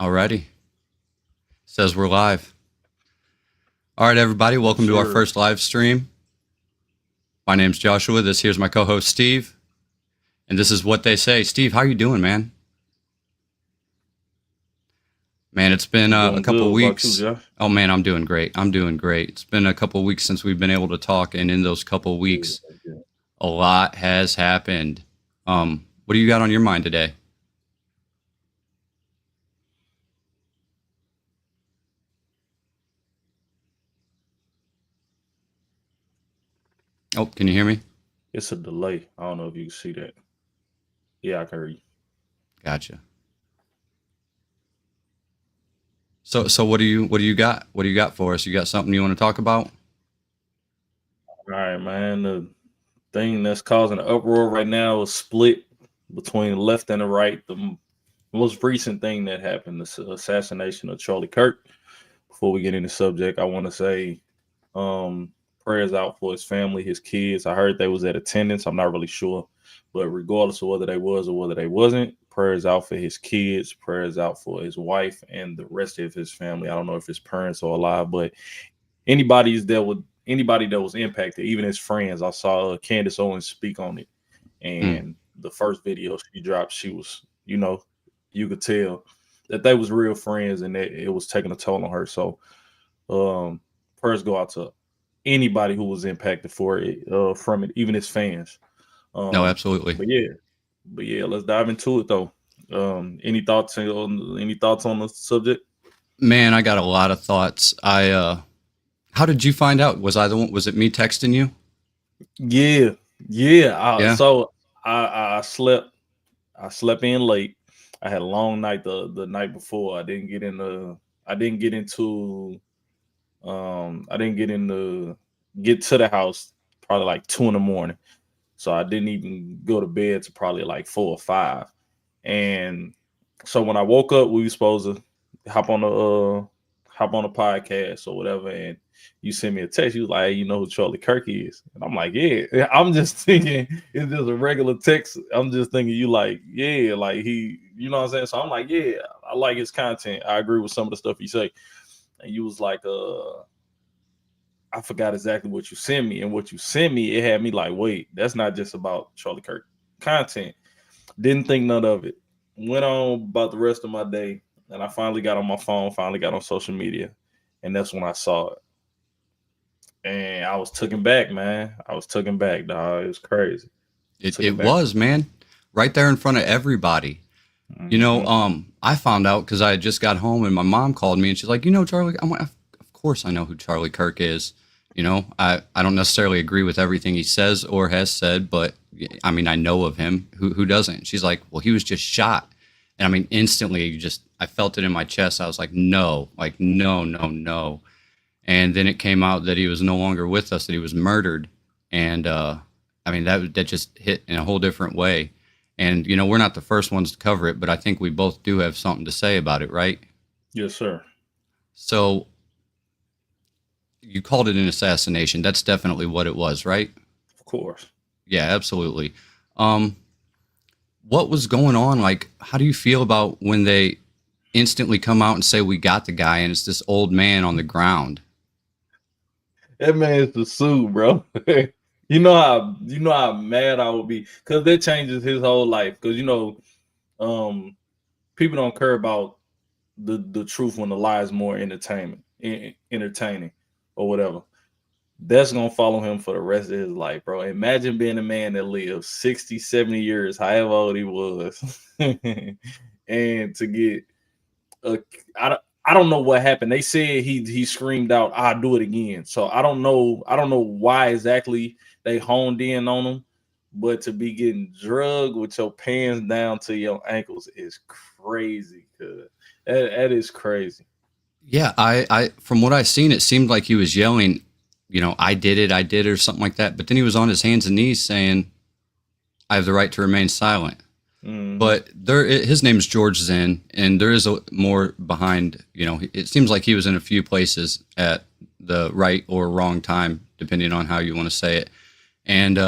Alrighty. Says we're live. All right, everybody, welcome to our first live stream. My name's Joshua. This here's my co-host Steve, and this is What They Say. Steve, how you doing, man? Man, it's been a couple weeks. Oh man, I'm doing great. It's been a couple weeks since we've been able to talk, and in those couple weeks, a lot has happened. What do you got on your mind today? Oh, can you hear me? It's a delay. I don't know if you can see that. Yeah, I can hear you. Gotcha. So what do you got? What do you got for us? You got something you want to talk about? All right, man. The thing that's causing an uproar right now is split between the left and the right. The most recent thing that happened, the assassination of Charlie Kirk. Before we get into the subject, I want to say prayers out for his family, his kids. I heard they was at attendance. I'm not really sure. But regardless of whether they was or whether they wasn't, prayers out for his kids, prayers out for his wife and the rest of his family. I don't know if his parents are alive, but anybody that was impacted, even his friends. I saw Candace Owens speak on it. And the first video she dropped, she was, you could tell that they was real friends and that it was taking a toll on her. So prayers go out to anybody who was impacted from it, even his fans. No, absolutely. But yeah, let's dive into it though. Any thoughts on the subject? Man, I got a lot of thoughts. How did you find out? Was it me texting you? Yeah. So I slept in late. I had a long night the night before. I didn't get to the house probably like 2 a.m. So I didn't even go to bed to probably like 4 or 5. And so when I woke up, we were supposed to hop on the podcast or whatever. And you sent me a text. You was like, hey, you know who Charlie Kirk is? And I'm like, yeah. I'm just thinking it's just a regular text. I'm just thinking you like, yeah, like he, you know what I'm saying? So I'm like, yeah, I like his content. I agree with some of the stuff you say. And you was like, I forgot exactly what you sent me. And what you sent me, it had me like, wait, that's not just about Charlie Kirk content. Didn't think none of it. Went on about the rest of my day. And I finally got on my phone, finally got on social media. And that's when I saw it. And I was taken back, man. I was taken back, dog. It was crazy. It was, man. Right there in front of everybody. Mm-hmm. You know, I found out because I had just got home and my mom called me and she's like, Charlie, I'm like, of course I know who Charlie Kirk is. I don't necessarily agree with everything he says or has said, but I mean, I know of him. Who doesn't? She's like, well, he was just shot. And I mean, instantly, I felt it in my chest. I was like, no. And then it came out that he was no longer with us, that he was murdered. And I mean, that just hit in a whole different way. And, we're not the first ones to cover it, but I think we both do have something to say about it, right? Yes, sir. So you called it an assassination. That's definitely what it was, right? Of course. Yeah, absolutely. What was going on? Like, how do you feel about when they instantly come out and say, we got the guy, and it's this old man on the ground? That man's the sue, bro. You know how mad I would be, because that changes his whole life. Because people don't care about the truth when the lie is more entertaining or whatever. That's gonna follow him for the rest of his life, bro. Imagine being a man that lived 60, 70 years, however old he was, and to get I don't know what happened. They said he screamed out, "I'll do it again." So I don't know why exactly they honed in on him, but to be getting drugged with your pants down to your ankles is crazy. That is crazy. Yeah, I from what I've seen, it seemed like he was yelling, I did it, or something like that. But then he was on his hands and knees saying, I have the right to remain silent. Mm-hmm. But his name's George Zinn, and there is more behind, it seems like he was in a few places at the right or wrong time, depending on how you want to say it. And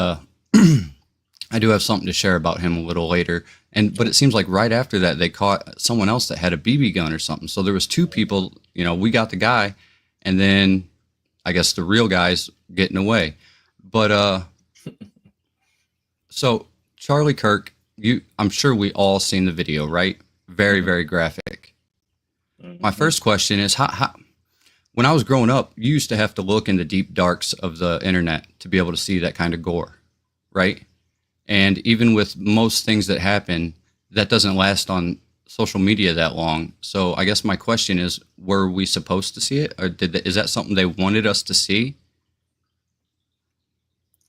I do have something to share about him a little later. But it seems like right after that they caught someone else that had a BB gun or something. So there was two people. We got the guy, and then I guess the real guy's getting away. But so Charlie Kirk, I'm sure we all seen the video, right? Very, Mhm. very graphic. My Mhm. first question is how when I was growing up, you used to have to look in the deep darks of the internet to be able to see that kind of gore, right? And even with most things that happen, that doesn't last on social media that long. So I guess my question is, were we supposed to see it, or is that something they wanted us to see?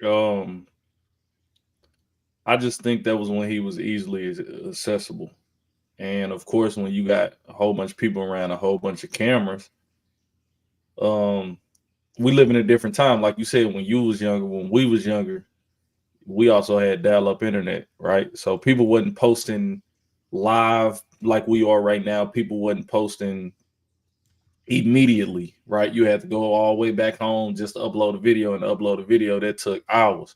Um, I just think that was when he was easily accessible. And of course, when you got a whole bunch of people around, a whole bunch of cameras, um, we live in a different time. Like you said, when you was younger, when we was younger, we also had dial-up internet, right? So people wasn't posting live like we are right now. People wasn't posting immediately, right? You had to go all the way back home just to upload a video, and upload a video that took hours.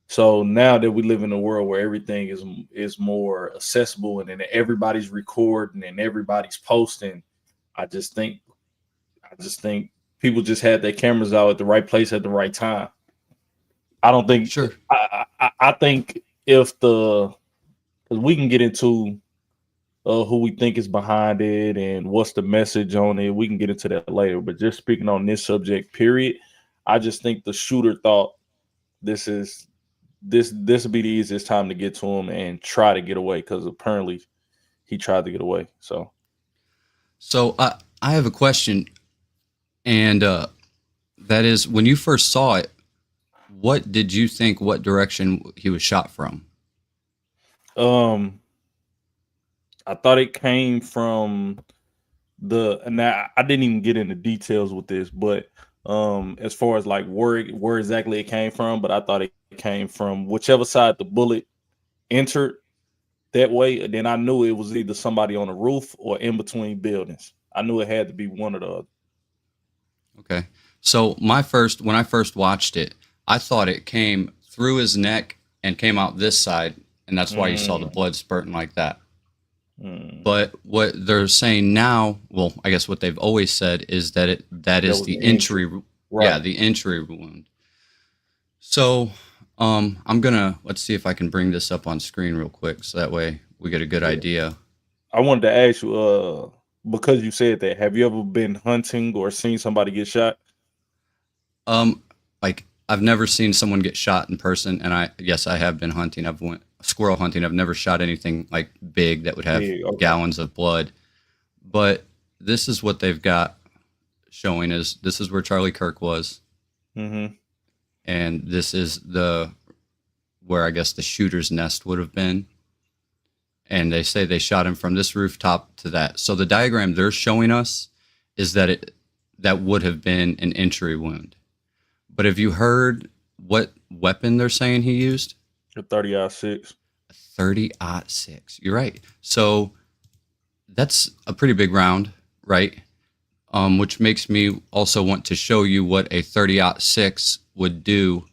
So now that we live in a world where everything is more accessible, and then everybody's recording and everybody's posting, I just think I just think people just had their cameras out at the right place at the right time. I don't think Sure. I think if the because we can get into who we think is behind it and what's the message on it. We can get into that later. But just speaking on this subject, period, I just think the shooter thought this is this would be the easiest time to get to him and try to get away, because apparently he tried to get away. So So I have a question, and that is, when you first saw it, what did you think? What direction he was shot from? um I thought it came from and I didn't even get into details with this, but as far as like where exactly it came from, but I thought it came from whichever side the bullet entered that way. And then I knew it was either somebody on the roof or in between buildings. I knew it had to be one or the other. Okay. So when I first watched it, I thought it came through his neck and came out this side, and that's why you saw the Mm, blood spurting like that. mm. But what they're saying now, well, I guess what they've always said is that That is was the the entry. yeah, Right. the entry wound. So, I'm gonna let's see if I can bring this up on screen real quick, so that way we get a good Yeah. idea. I wanted to ask you, because you said that, have you ever been hunting or seen somebody get shot? Um, like I've never seen someone get shot in person, and yes, I have been hunting. I've went squirrel hunting. I've never shot anything like big that would have Big. Okay. gallons of blood. But this is what they've got showing is this is where Charlie Kirk was, Mm-hmm. and this is the where I guess the shooter's nest would have been. And they say they shot him from this rooftop to that. So the diagram they're showing us is that would have been an entry wound. But have you heard what weapon they're saying he used? The 30-06. 30-06. You're right. So that's a pretty big round, right? Which makes me also want to show you what a 30-06 would do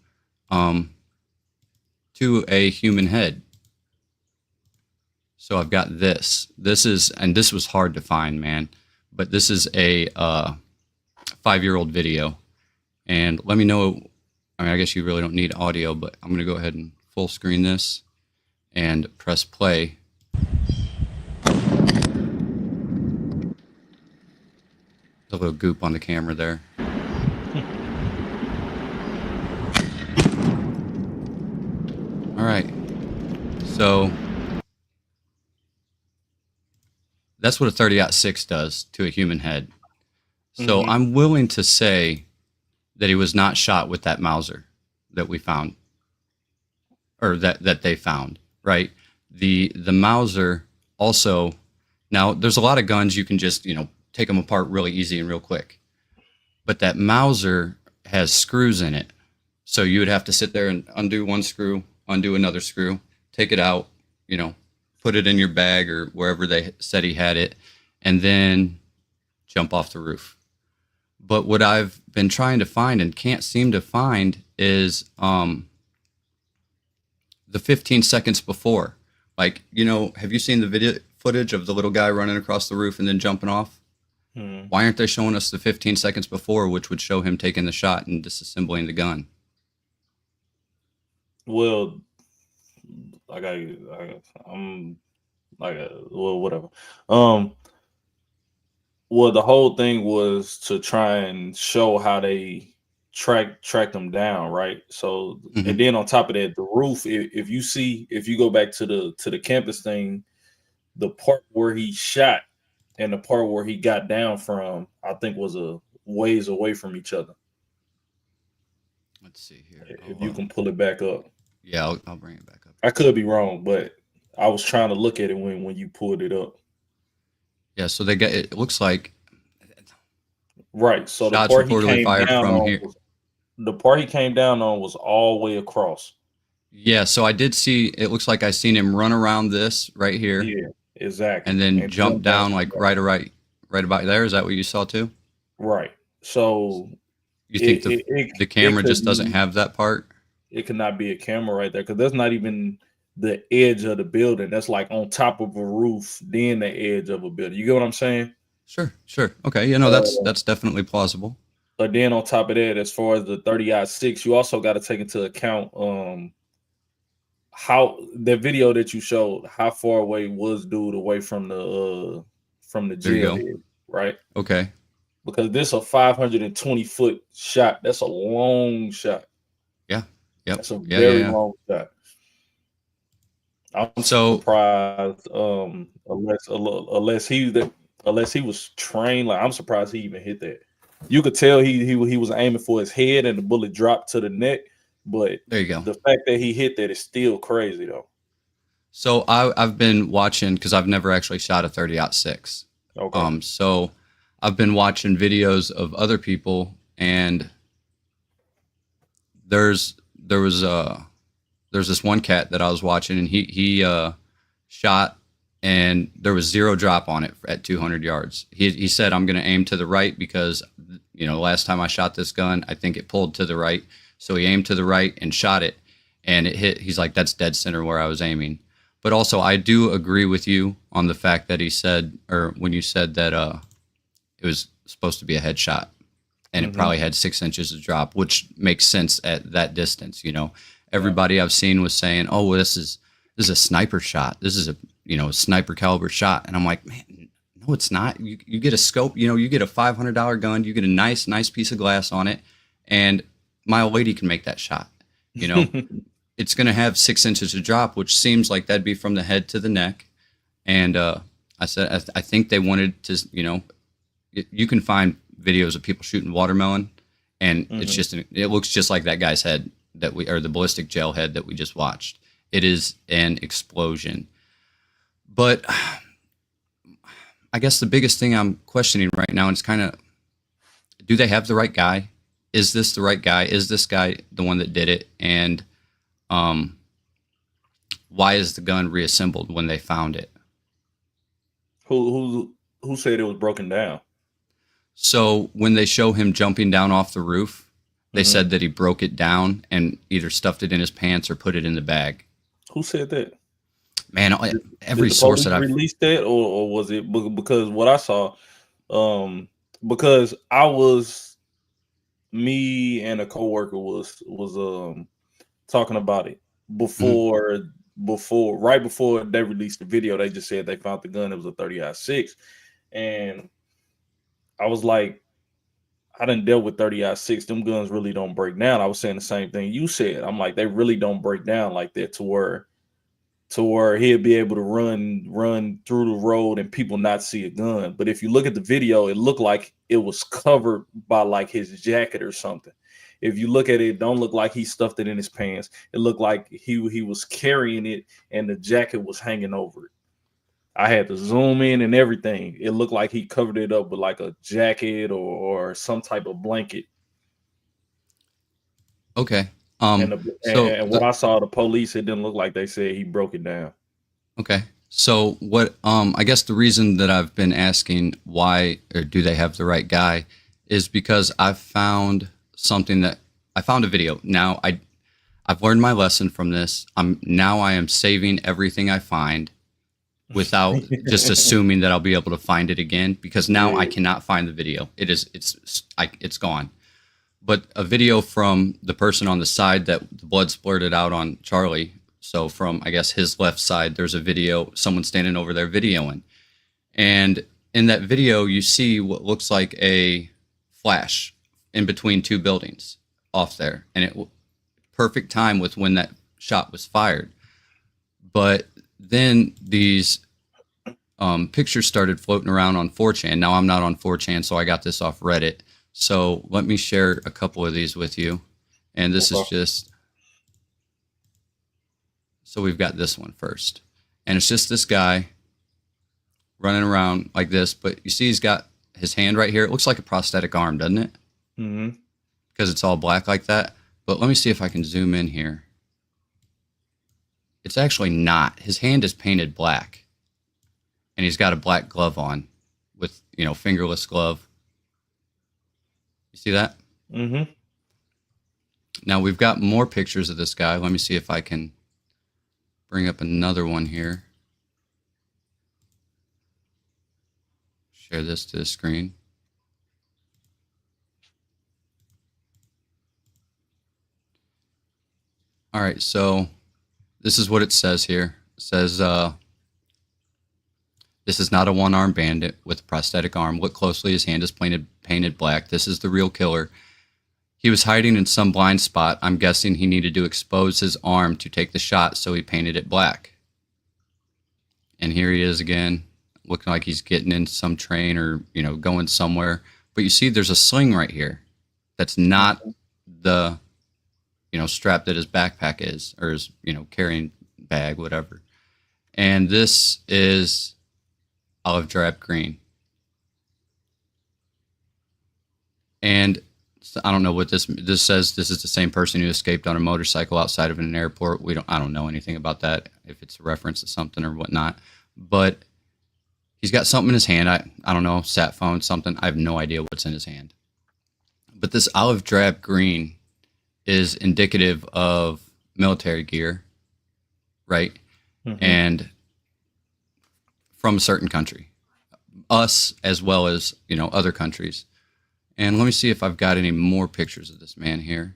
um, to a human head. So I've got this. This was hard to find, man. But this is a 5-year-old video. And let me know. I mean, I guess you really don't need audio, but I'm going to go ahead and full screen this and press play. A little goop on the camera there. All right. So that's what a 30-06 does to a human head. So Mm-hmm. I'm willing to say that he was not shot with that Mauser that we found, or that they found, right? The Mauser also, now there's a lot of guns you can just, take them apart really easy and real quick. But that Mauser has screws in it. So you would have to sit there and undo one screw, undo another screw, take it out, put it in your bag or wherever they said he had it, and then jump off the roof. But what I've been trying to find and can't seem to find is the 15 seconds before. Like, have you seen the video footage of the little guy running across the roof and then jumping off? Why aren't they showing us the 15 seconds before, which would show him taking the shot and disassembling the gun? Well, I'm whatever. Well, the whole thing was to try and show how they track them down, right? So, and then on top of that, the roof. If you go back to the campus thing, the part where he shot and the part where he got down from, I think was a ways away from each other. Let's see here. If you can pull it back up. Yeah, I'll bring it back up. I could be wrong, but I was trying to look at it when you pulled it up. Yeah, so they get it looks like right. So the shots part he reportedly came fired down from on here. the part he came down on was all the way across. Yeah, so I did see. It looks like I seen him run around this right here. Yeah, exactly. And then jump down like right about there. Is that what you saw too? Right. So you think the camera just doesn't have that part? It cannot be a camera right there because that's not even the edge of the building. That's like on top of a roof, then the edge of a building. You get what I'm saying? Sure. Okay. That's definitely plausible. But then on top of that, as far as the 30-06, you also got to take into account how the video that you showed, how far away was dude away from the jail head, right? Okay. Because this is a 520-foot shot. That's a long shot. Yeah. Yep. That's a very long shot. I'm surprised. Unless he was trained, like I'm surprised he even hit that. You could tell he was aiming for his head and the bullet dropped to the neck. But there you go. The fact that he hit that is still crazy though. So I've been watching because I've never actually shot a 30-06. Okay. So I've been watching videos of other people, and there's this one cat that I was watching, and he shot, and there was zero drop on it at 200 yards. He said, I'm going to aim to the right because, last time I shot this gun, I think it pulled to the right. So he aimed to the right and shot it, and it hit. He's like, that's dead center where I was aiming. But also, I do agree with you on the fact that he said, or when you said that it was supposed to be a headshot, and it probably had 6 inches of drop, which makes sense at that distance. Everybody I've seen was saying, "Oh, well, this is a sniper shot. This is a sniper caliber shot," and I'm like, man, no, it's not. You get a scope. You get a $500 gun. You get a nice piece of glass on it, and my old lady can make that shot. It's going to have 6 inches of drop, which seems like that'd be from the head to the neck. And I said, I think they wanted to, you can find videos of people shooting watermelon, and it looks just like that guy's head or the ballistic gel head that we just watched. It is an explosion. But I guess the biggest thing I'm questioning right now, and it's kind of, do they have the right guy? Is this the right guy? Is this guy the one that did it? And why is the gun reassembled when they found it? Who said it was broken down? So when they show him jumping down off the roof, they said that he broke it down and either stuffed it in his pants or put it in the bag. Who said that? Man, every source that I've released that, or was it because what I saw? Because me and a coworker was talking about it before right before they released the video. They just said they found the gun. It was a 30-06, and I was like, I done dealt with 30-06. Them guns really don't break down. I was saying the same thing you said. I'm like, they really don't break down like that to where he'll be able to run through the road and people not see a gun. But if you look at the video, it looked like it was covered by like his jacket or something. If you look at it, don't look like he stuffed it in his pants. It looked like he was carrying it and the jacket was hanging over it. I had to zoom in and everything. It looked like he covered it up with like a jacket or some type of blanket. Okay. And when I saw the police, it didn't look like they said he broke it down. Okay. So what, I guess the reason that I've been asking why, or do they have the right guy, is because I found a video. Now I I've learned my lesson from this. I am saving everything I find without just assuming that I'll be able to find it again, because now I cannot find the video. It's gone. But a video from the person on the side that the blood splurted out on Charlie. So from, I guess, his left side, there's a video, someone standing over there videoing. And in that video, you see what looks like a flash in between two buildings off there. And it perfect time with when that shot was fired. But then these pictures started floating around on 4chan. Now, I'm not on 4chan, so I got this off Reddit. So let me share a couple of these with you. And this is just... So we've got this one first. And it's just this guy running around like this. But you see he's got his hand right here. It looks like a prosthetic arm, doesn't it? Mm-hmm. Because it's all black like that. But let me see if I can zoom in here. It's actually not. His hand is painted black. And he's got a black glove on with, fingerless glove. You see that? Mm-hmm. Now we've got more pictures of this guy. Let me see if I can bring up another one here. Share this to the screen. All right, so this is what it says here. It says, this is not a one-armed bandit with a prosthetic arm. Look closely, his hand is painted black. This is the real killer. He was hiding in some blind spot. I'm guessing he needed to expose his arm to take the shot, so he painted it black. And here he is again, looking like he's getting in some train or, going somewhere. But you see there's a sling right here. That's not the, strap that his backpack is, or his, carrying bag, whatever. And this is olive drab green. And I don't know what this says. This is the same person who escaped on a motorcycle outside of an airport. I don't know anything about that, if it's a reference to something or whatnot. But he's got something in his hand. I don't know, sat phone, something. I have no idea what's in his hand. But this olive drab green is indicative of military gear, right? Mm-hmm. And from a certain country, us as well as, other countries. And let me see if I've got any more pictures of this man here.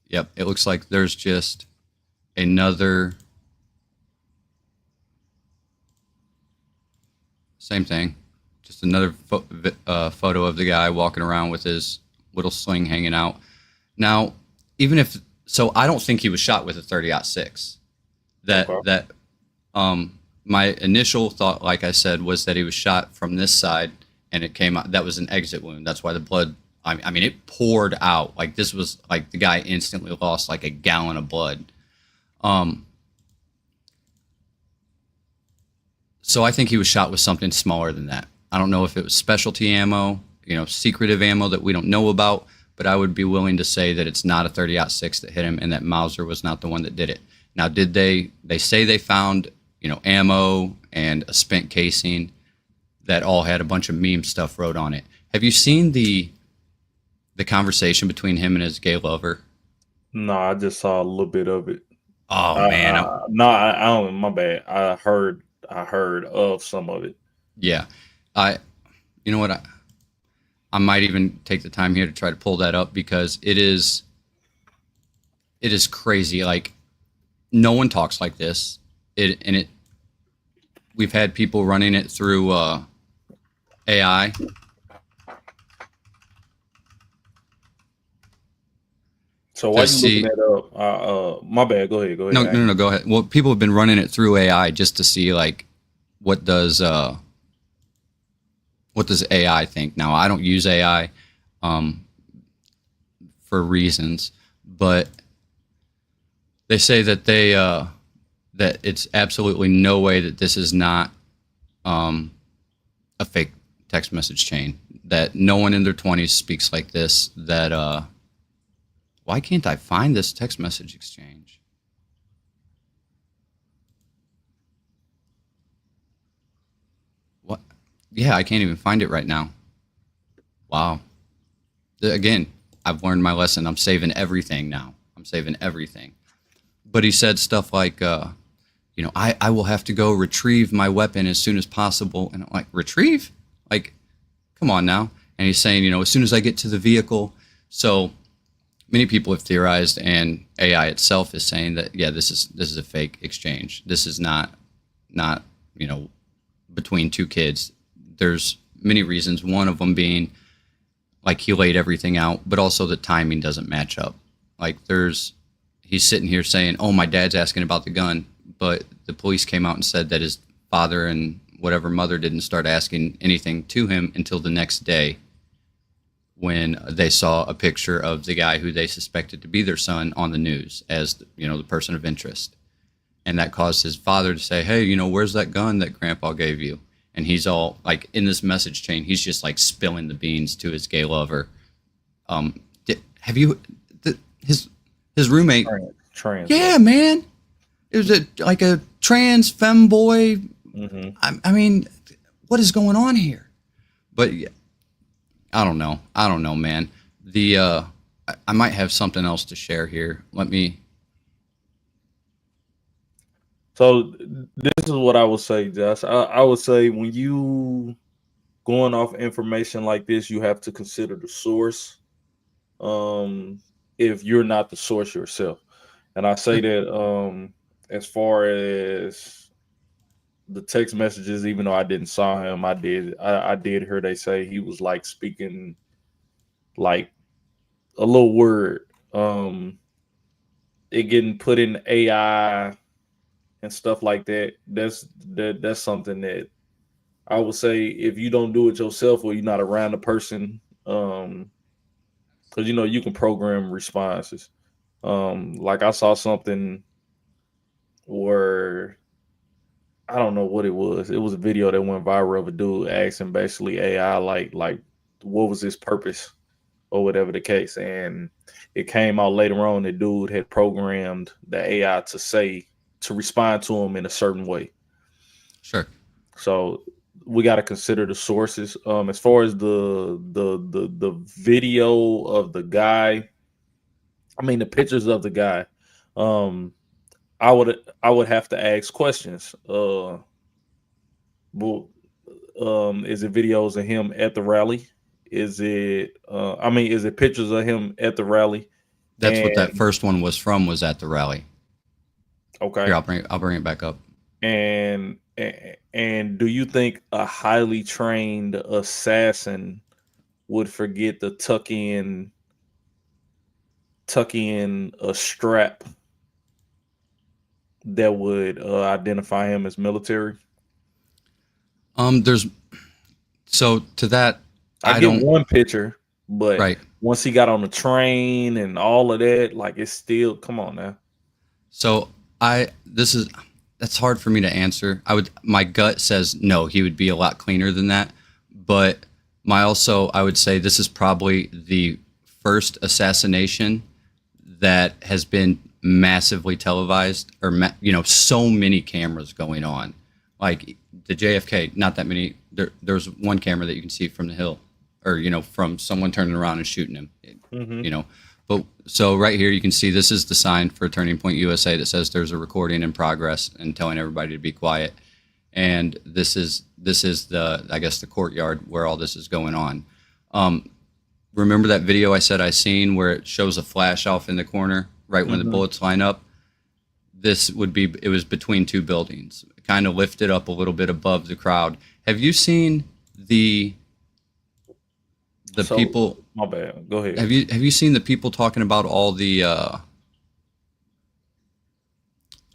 Yep, it looks like there's just another... Same thing. Just another photo of the guy walking around with his little sling hanging out. Now, even if... So I don't think he was shot with a 30-06. My initial thought, like I said, was that he was shot from this side and it came out. That was an exit wound. That's why the blood... I mean, it poured out. Like, this was... Like, the guy instantly lost like a gallon of blood. So I think he was shot with something smaller than that. I don't know if it was specialty ammo, secretive ammo that we don't know about, but I would be willing to say that it's not a 30-06 that hit him and that Mauser was not the one that did it. Now, did they say they found, ammo and a spent casing that all had a bunch of meme stuff wrote on it. Have you seen the conversation between him and his gay lover? No, I just saw a little bit of it. Oh, man. I don't, my bad. I heard of some of it. Yeah. You know what? I might even take the time here to try to pull that up, because it is crazy. Like, no one talks like this. We've had people running it through AI. So why are you looking that up? My bad. Go ahead. No, go ahead. Well, people have been running it through AI just to see, like, what does AI think? Now, I don't use AI for reasons, but they say that that it's absolutely no way that this is not a fake text message chain. That no one in their 20s speaks like this. That why can't I find this text message exchange? What? Yeah, I can't even find it right now. Wow. Again, I've learned my lesson. I'm saving everything now. I'm saving everything. But he said stuff like, I will have to go retrieve my weapon as soon as possible. And I'm like, retrieve? Like, come on now. And he's saying, as soon as I get to the vehicle. So many people have theorized, and AI itself is saying that, yeah, this is a fake exchange. This is not between two kids. There's many reasons. One of them being like he laid everything out, but also the timing doesn't match up. Like he's sitting here saying, "Oh, my dad's asking about the gun," but the police came out and said that his father and whatever mother didn't start asking anything to him until the next day, when they saw a picture of the guy who they suspected to be their son on the news as the person of interest. And that caused his father to say, "Hey, where's that gun that grandpa gave you?" And he's all like, in this message chain, he's just like spilling the beans to his gay lover. Have you his roommate? Trans. Yeah, man. It was like a trans femboy. Mm-hmm. I mean, what is going on here? But yeah, I don't know, man. I might have something else to share here. Let me. So this is what I would say, Josh. I would say when you going off information like this, you have to consider the source. If you're not the source yourself, and I say that as far as the text messages, even though I didn't saw him, I did hear they say he was like speaking like a little word. It getting put in AI and stuff like that. That's something that I would say if you don't do it yourself or you're not around the person, because you can program responses. Like I saw something where I don't know what it was. It was a video that went viral of a dude asking basically AI like what was his purpose or whatever the case, and it came out later on the dude had programmed the AI to respond to him in a certain way. Sure. So we got to consider the sources. As far as the video of the guy, I mean the pictures of the guy, um, I would have to ask questions. Well, is it videos of him at the rally? Is it? Is it pictures of him at the rally? That's what that And first one was from. Was at the rally. Here, okay, I'll bring it back up. and do you think a highly trained assassin would forget to tuck in a strap that would identify him as military? There's so to that I I get don't one picture, but right. once he got on the train and all of that, like it's still come on now. So that's hard for me to answer. My gut says no, he would be a lot cleaner than that. But I would say this is probably the first assassination that has been massively televised, or so many cameras going on. Like the JFK, not that many. There's one camera that you can see from the hill, or from someone turning around and shooting him. Mm-hmm. You know, but so right here you can see this is the sign for Turning Point USA that says there's a recording in progress and telling everybody to be quiet. And this is the, I guess, the courtyard where all this is going on. Remember that video I said I seen where it shows a flash off in the corner right when the Mm-hmm. bullets line up? It was between two buildings, kind of lifted up a little bit above the crowd. Have you seen the So people? my bad. Go ahead. Have you seen the people talking about all the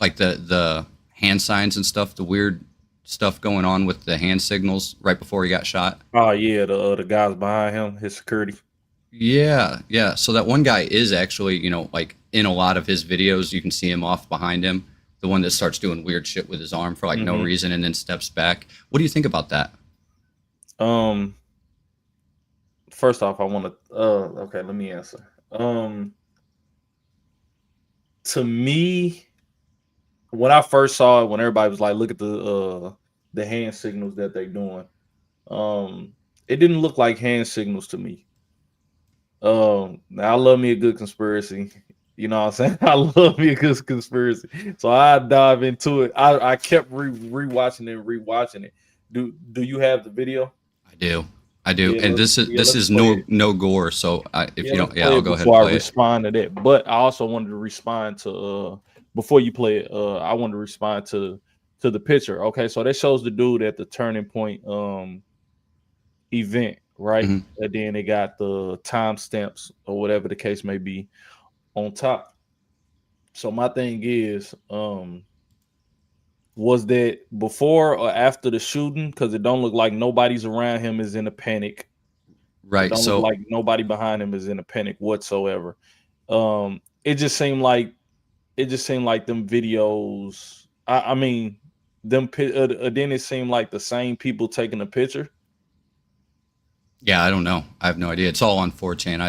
like the hand signs and stuff, the weird stuff going on with the hand signals right before he got shot? Oh yeah, the guys behind him, his security. Yeah, yeah. So that one guy is actually, like in a lot of his videos, you can see him off behind him. The one that starts doing weird shit with his arm for like no Mm-hmm. reason and then steps back. What do you think about that? Um, First off, I want to. Okay, let me answer. To me, when I first saw it, when everybody was like, "Look at the hand signals that they're doing," It didn't look like hand signals to me. Now I love me a good conspiracy. You know what I'm saying? I love me a good conspiracy. So I dive into it. I kept rewatching it, rewatching it. Do you have the video? I do. I do. Yeah, And this let's is play it. no gore. So if Yeah, you let's don't, yeah, play I'll it go ahead and before I play it. respond to that. But I also wanted to respond to before you play it, I wanted to respond to the picture. Okay, so that shows the dude at the turning point event, right? Mhm. And then they got the timestamps or whatever the case may be on top. So my thing is, was that before or after the shooting? Because it don't look like nobody's around him is in a panic. It Right. don't look So like nobody behind him is in a panic whatsoever. It just seemed like them videos. I mean, then it seemed like the same people taking the picture. yeah, I don't know. I have no idea. It's all on 4chan.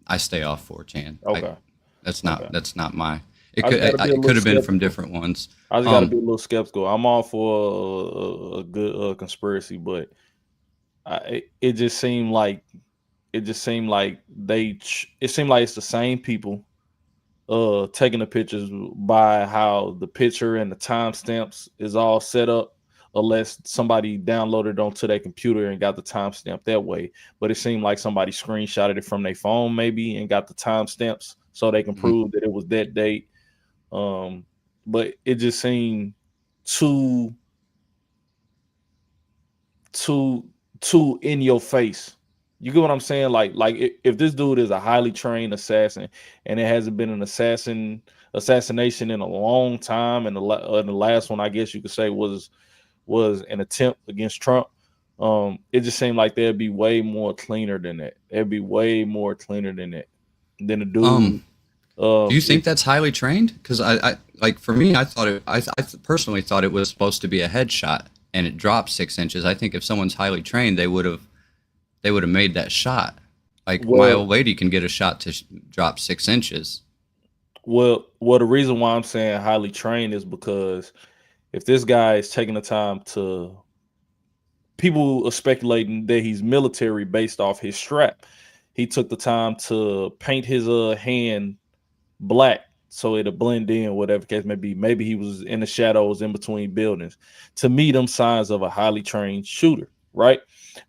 I stay off 4chan. Okay, okay. That's not my. It I just got to be a it little could have been from skeptical. different ones. I just got to Um, be a little skeptical. I'm all for a good conspiracy, but it just seemed like it seemed like it's the same people taking the pictures by how the picture and the timestamps is all set up, unless somebody downloaded onto their computer and got the timestamp that way. But it seemed like somebody screenshotted it from their phone maybe and got the timestamps so they can mhm. prove that it was that date. But it just seemed too too too in your face. You get what I'm saying? Like if this dude is a highly trained assassin and it hasn't been an assassination in a long time, and the last one I guess you could say was an attempt against Trump. It just seemed like they'd be way more cleaner than that. They'd be way more cleaner than that than the dude. um, do you It, think that's highly trained? Because I like for me, I thought I personally thought it was supposed to be a headshot, and it dropped 6 inches. I think if someone's highly trained, they would have made that shot. Like my well, old lady can get a shot to drop 6 inches. well, the reason why I'm saying highly trained is because if this guy is taking the time to, people are speculating that he's military based off his strap. He took the time to paint his hand black so it'll blend in, whatever case may be. Maybe he was in the shadows in between buildings. To me, them signs of a highly trained shooter, right?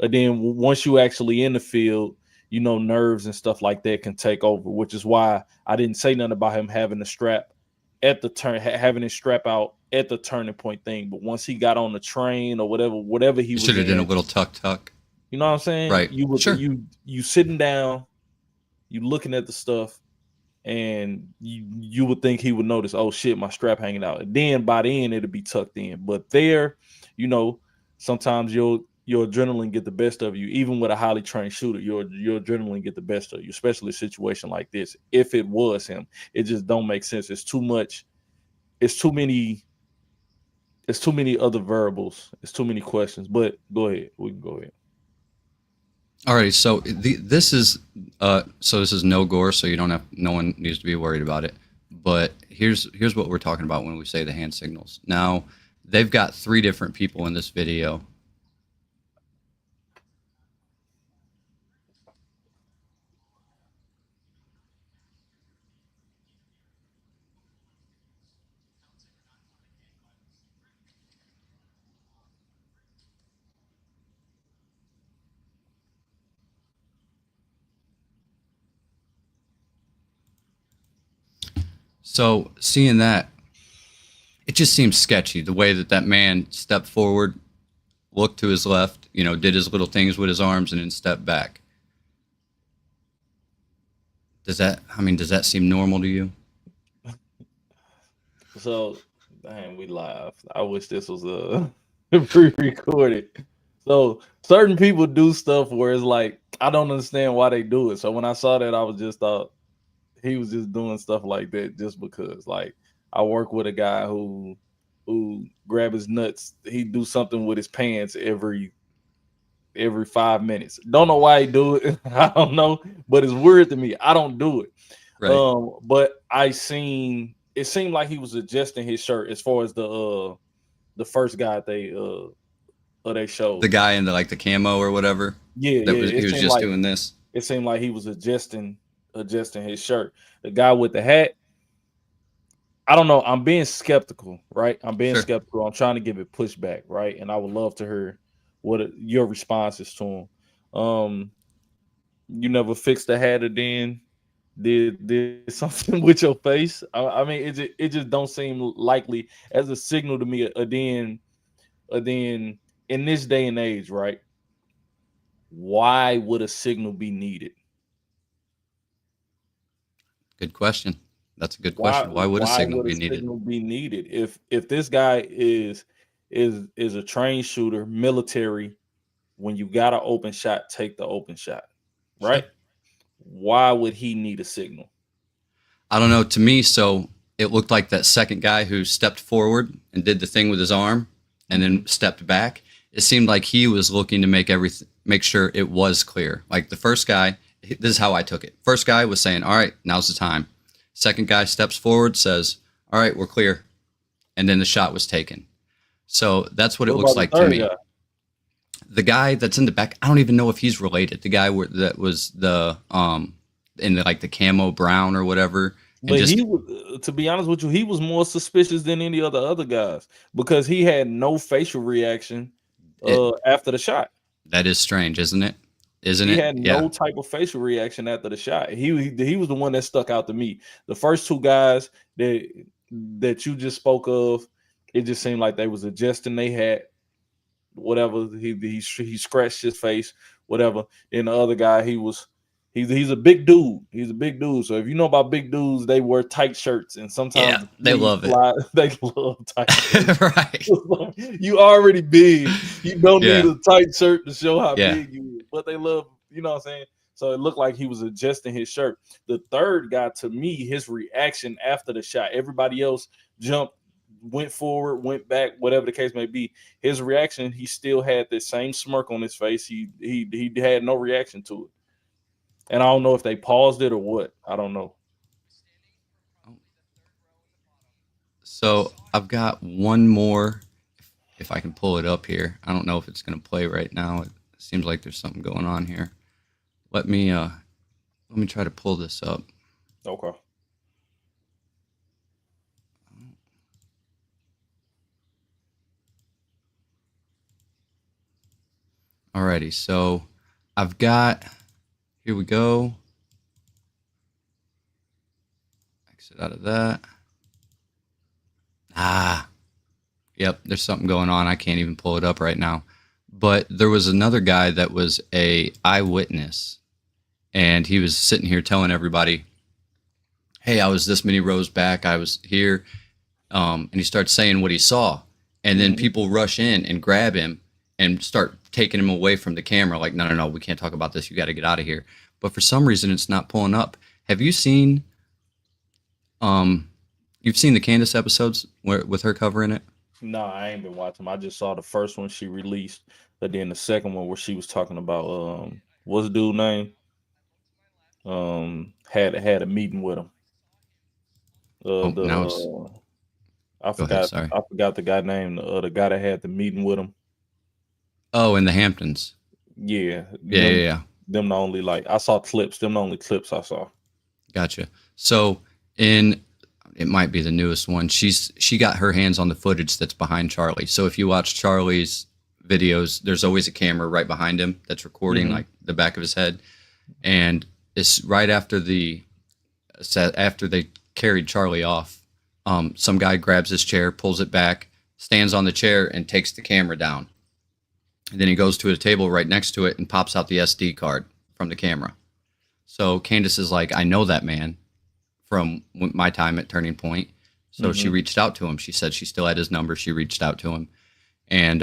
And then once you actually in the field, you know, nerves and stuff like that can take over, which is why I didn't say nothing about him having the strap at the turn, having his strap out at the turning point thing. But once he got on the train or whatever he You was should have done a in, little tuck tuck. you know what I'm saying? Right. Sure. You sitting down, you looking at the stuff, and you would think he would notice, oh shit, my strap hanging out. And then by the end it'll be tucked in. But there, you know, sometimes your adrenaline get the best of you. Even with a highly trained shooter, your adrenaline get the best of you, especially a situation like this. If it was him, it just don't make sense. It's too much. It's too many. It's too many other variables. It's too many questions. But go ahead. We can go ahead. Alrighty, so this is no gore, so you don't have no one needs to be worried about it. But here's what we're talking about when we say the hand signals. Now, they've got three different people in this video. So seeing that, it just seems sketchy the way that that man stepped forward, looked to his left, you know, did his little things with his arms, and then stepped back. Does that seem normal to you? So, dang, we live. I wish this was pre-recorded. So certain people do stuff where it's like I don't understand why they do it. So when I saw that, I was just thought he was just doing stuff like that just because. Like I work with a guy who grab his nuts. He do something with his pants every 5 minutes. Don't know why he do it. I don't know, but it's weird to me. I don't do it. Right. But I seen it seemed like he was adjusting his shirt as far as the first guy they showed. The guy in the camo or whatever. Yeah, That yeah. was he It was seemed just like doing this. he was adjusting his shirt. The guy with the hat, I don't know. I'm being skeptical, right? I'm being Sure. skeptical. I'm trying to give it pushback, right? And I would love to hear your responses to him. You never fixed the hat, or then did something with your face. I mean, it just don't seem likely as a signal to me. Then in this day and age, right? Why would a signal be needed? Good question. That's a good Why question. Why would a why signal would a be needed? signal be needed if this guy is a trained shooter, military? When you got an open shot, take the open shot, Sure. right? Why would he need a signal? I don't know. To me, so it looked like that second guy who stepped forward and did the thing with his arm and then stepped back. It seemed like he was looking to make sure it was clear. Like the first guy, this is how I took it. First guy was saying, "All right, now's the time." Second guy steps forward, says, "All right, we're clear," and then the shot was taken. So that's what it What looks about the like to third me. guy? The guy that's in the back, I don't even know if he's related. The guy that was in the camo brown or whatever, and But just he was, to be honest with you, he was more suspicious than any other guys because he had no facial reaction it after the shot. that is strange, isn't it? Isn't He it? had Yeah. no type of facial reaction after the shot. He was the one that stuck out to me. The first two guys that you just spoke of, it just seemed like they was adjusting they had whatever. He scratched his face, whatever. And the other guy, he's a big dude. He's a big dude. So if you know about big dudes, they wear tight shirts, and sometimes Yeah, the they sleeves love it. fly. They love tight shirts. Right. You already big. You don't need Yeah. a tight shirt to show how Yeah. big you is. But they love, you know what I'm saying? So it looked like he was adjusting his shirt. The third guy, to me, his reaction after the shot, everybody else jumped, went forward, went back, whatever the case may be. His reaction, he still had the same smirk on his face. He had no reaction to it. And I don't know if they paused it or what. I don't know. So I've got one more, if I can pull it up here. I don't know if it's going to play right now. It seems like there's something going on here. Let me try to pull this up. Okay. Alrighty, so I've got, here we go. Exit out of that. Yep, there's something going on. I can't even pull it up right now. But there was another guy that was a eyewitness, and he was sitting here telling everybody, "Hey, I was this many rows back. I was here," and he starts saying what he saw, and then people rush in and grab him and start taking him away from the camera. Like, no, no, no, we can't talk about this. You got to get out of here. But for some reason, it's not pulling up. Have you seen? You've seen the Candace episodes with her covering it? No, I ain't been watching them. I just saw the first one she released, but then the second one where she was talking about what's the dude name? Had a meeting with him. Oh, The now it's. I Go ahead. forgot Sorry. I forgot the guy name. The guy that had the meeting with him. Oh, in the Hamptons. Yeah, Yeah. them the only I saw clips. Them the only clips I saw. Gotcha. So it might be the newest one. She got her hands on the footage that's behind Charlie. So if you watch Charlie's videos, there's always a camera right behind him that's recording like the back of his head, and it's right after they carried Charlie off. Some guy grabs his chair, pulls it back, stands on the chair, and takes the camera down. And then he goes to a table right next to it and pops out the SD card from the camera. So Candace is like, I know that man from my time at Turning Point. So she reached out to him. She said she still had his number. She reached out to him. And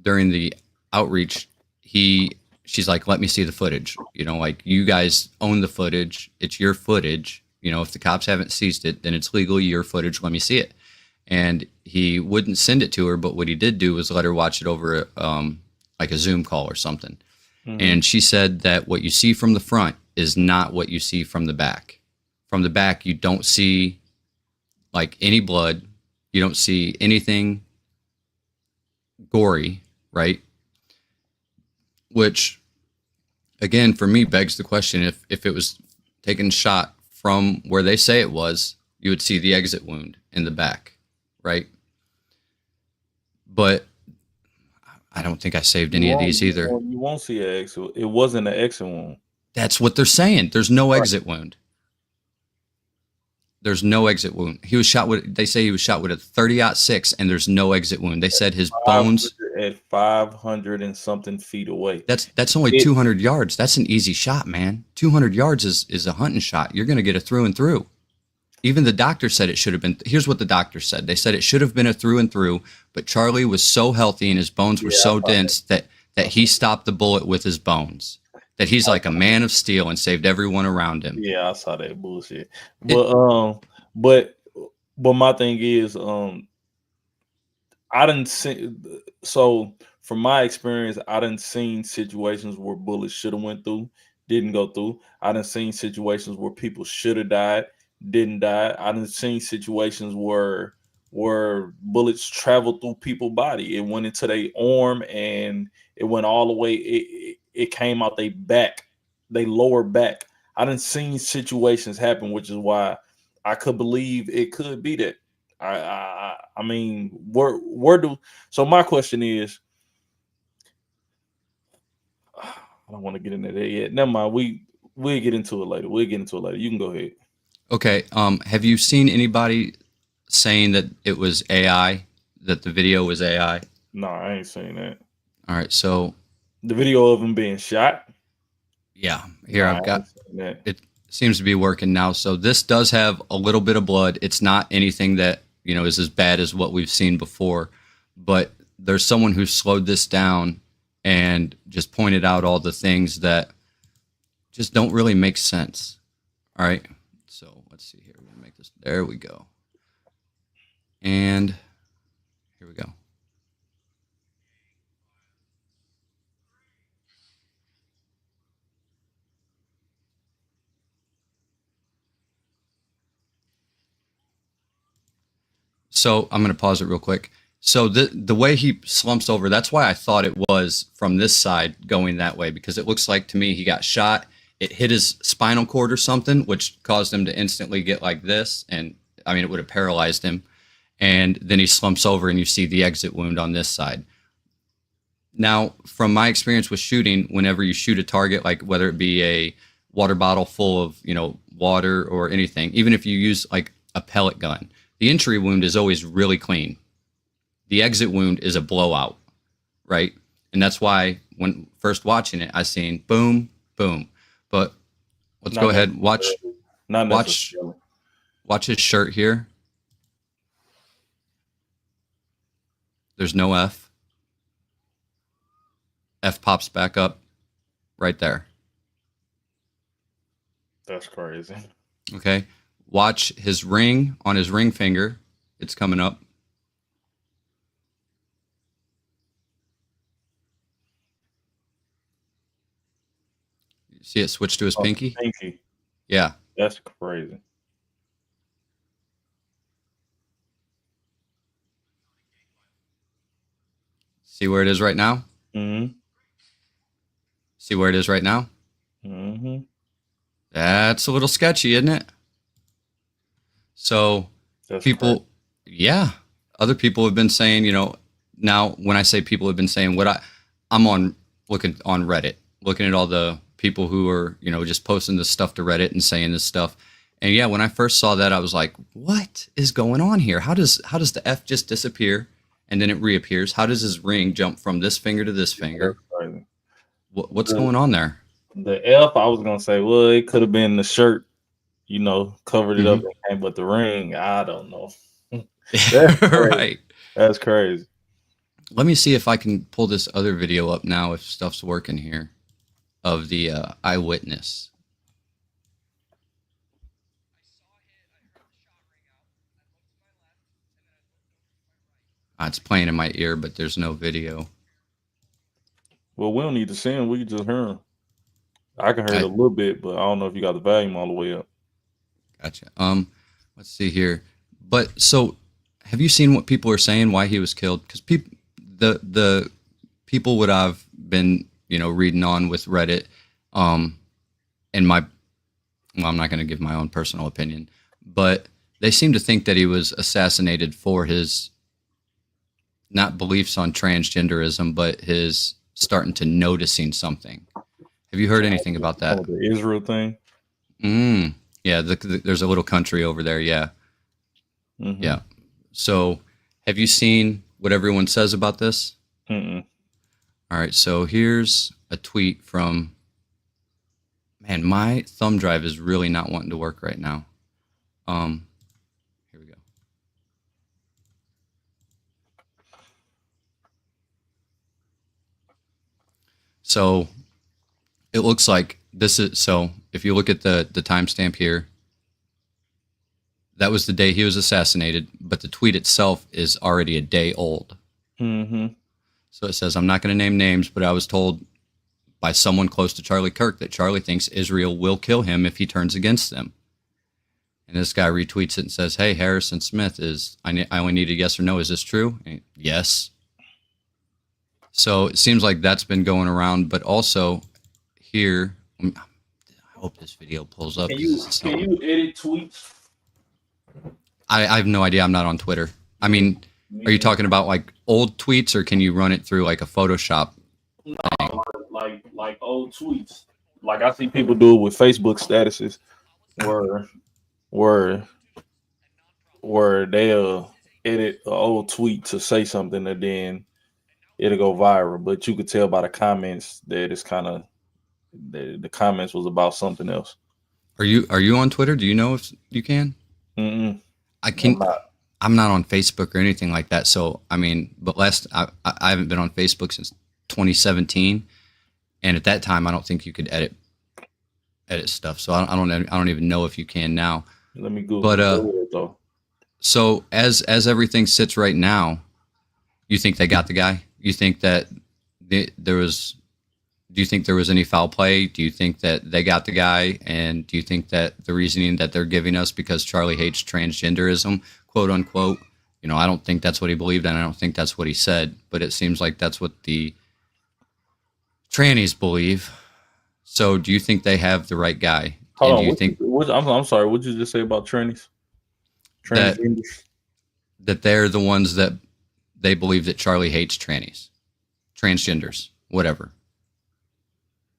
during the outreach, she's like, let me see the footage. You know, like, you guys own the footage. It's your footage. You know, if the cops haven't seized it, then it's legally your footage. Let me see it. And he wouldn't send it to her, but what he did do was let her watch it over like a Zoom call or something. And she said that what you see from the front is not what you see from the back. From the back, you don't see like any blood. You don't see anything gory, right? Which, again, for me, begs the question: if it was taken shot from where they say it was, you would see the exit wound in the back, right? But I don't think I saved any of these either. You won't see an exit. It wasn't an exit wound. That's what they're saying. There's no exit wound. There's no exit wound. He was shot with, they say he was shot with a 30-06 and there's no exit wound. They said his bones at 500 and something feet away. That's only 200 yards. That's an easy shot, man. 200 yards is a hunting shot. You're going to get a through and through. Even the doctor said it should have been. Here's what the doctor said. They said it should have been a through and through, but Charlie was so healthy and his bones were so dense that he stopped the bullet with his bones. That he's like a man of steel and saved everyone around him. Yeah, I saw that bullshit. But my thing is, I didn't see. So from my experience, I didn't seen situations where bullets should have went through, didn't go through. I didn't seen situations where people should have died, didn't die. I didn't seen situations where bullets traveled through people's body. It went into their arm and it went all the way. It came out their back, they lower back. I didn't seen situations happen, which is why I could believe it could be that. I mean, where do? So my question is, I don't want to get into that yet. Never mind. We'll get into it later. You can go ahead. Okay. Have you seen anybody saying that it was AI, that the video was AI? No, I ain't seen that. All right. So the video of him being shot. Yeah. Here I've got it. Seems to be working now. So this does have a little bit of blood. It's not anything that, is as bad as what we've seen before, but there's someone who slowed this down and just pointed out all the things that just don't really make sense. All right. So let's see here. We're going to make this. There we go. And here we go. So I'm going to pause it real quick. So the way he slumps over, that's why I thought it was from this side going that way, because it looks like to me he got shot. It hit his spinal cord or something, which caused him to instantly get like this. And I mean, it would have paralyzed him. And then he slumps over and you see the exit wound on this side. Now, from my experience with shooting, whenever you shoot a target, like whether it be a water bottle full of, water or anything, even if you use like a pellet gun, the entry wound is always really clean. The exit wound is a blowout, right? And that's why when first watching it, I seen boom, boom. But let's go ahead, watch his shirt here. There's no F. F pops back up right there. That's crazy. Okay. Watch his ring on his ring finger. It's coming up. You see it switch to his pinky? Pinky. Yeah. That's crazy. See where it is right now? Mm-hmm. See where it is right now? Mm-hmm. That's a little sketchy, isn't it? So That's people, crazy. Yeah, other people have been saying, now when I say people have been saying I'm looking on Reddit, looking at all the people who are, just posting this stuff to Reddit and saying this stuff. And yeah, when I first saw that, I was like, what is going on here? How does the F just disappear and then it reappears? How does his ring jump from this finger to this finger? What's going on there? The F, I was going to say, well, it could have been the shirt, covered it up, but the ring, I don't know. That's right. That's crazy. Let me see if I can pull this other video up now, if stuff's working here, of the eyewitness. It's playing in my ear, but there's no video. Well, we don't need to see him. We can just hear him. I can hear it a little bit, but I don't know if you got the volume all the way up. Gotcha. Let's see here. But so, have you seen what people are saying why he was killed? Because the people what I've been, reading on with Reddit, and I'm not going to give my own personal opinion, but they seem to think that he was assassinated for his not beliefs on transgenderism, but his starting to noticing something. Have you heard anything about that? Oh, the Israel thing. Yeah, there's a little country over there. Yeah, yeah. So, have you seen what everyone says about this? Mm-mm. All right. So here's a tweet from. Man, my thumb drive is really not wanting to work right now. Here we go. So it looks like this is so. If you look at the timestamp here, that was the day he was assassinated, but the tweet itself is already a day old. So it says, "I'm not going to name names, but I was told by someone close to Charlie Kirk that Charlie thinks Israel will kill him if he turns against them." And this guy retweets it and says, "Hey, Harrison Smith, I only need a yes or no. Is this true?" And yes. So it seems like that's been going around, but also here, I hope this video pulls up. Can you edit tweets? I have no idea. I'm not on Twitter. I mean, are you talking about like old tweets, or can you run it through like a Photoshop? No, like old tweets. Like I see people do it with Facebook statuses, where they'll edit an old tweet to say something and then it'll go viral. But you could tell by the comments that it's kind of the comments was about something else. Are you on Twitter? Do you know if you can? I can. I'm not on Facebook or anything like that. So I mean, but I haven't been on Facebook since 2017, and at that time I don't think you could edit stuff. So I don't even know if you can now. Let me Google. But so as everything sits right now, you think they got the guy? You think that there was? Do you think there was any foul play? Do you think that they got the guy? And do you think that the reasoning that they're giving us because Charlie hates transgenderism, quote unquote, I don't think that's what he believed, and I don't think that's what he said, but it seems like that's what the trannies believe. So do you think they have the right guy? Hold on, do you think I'm sorry, what did you just say about trannies? Transgenders? That they're the ones that they believe that Charlie hates trannies, transgenders, whatever.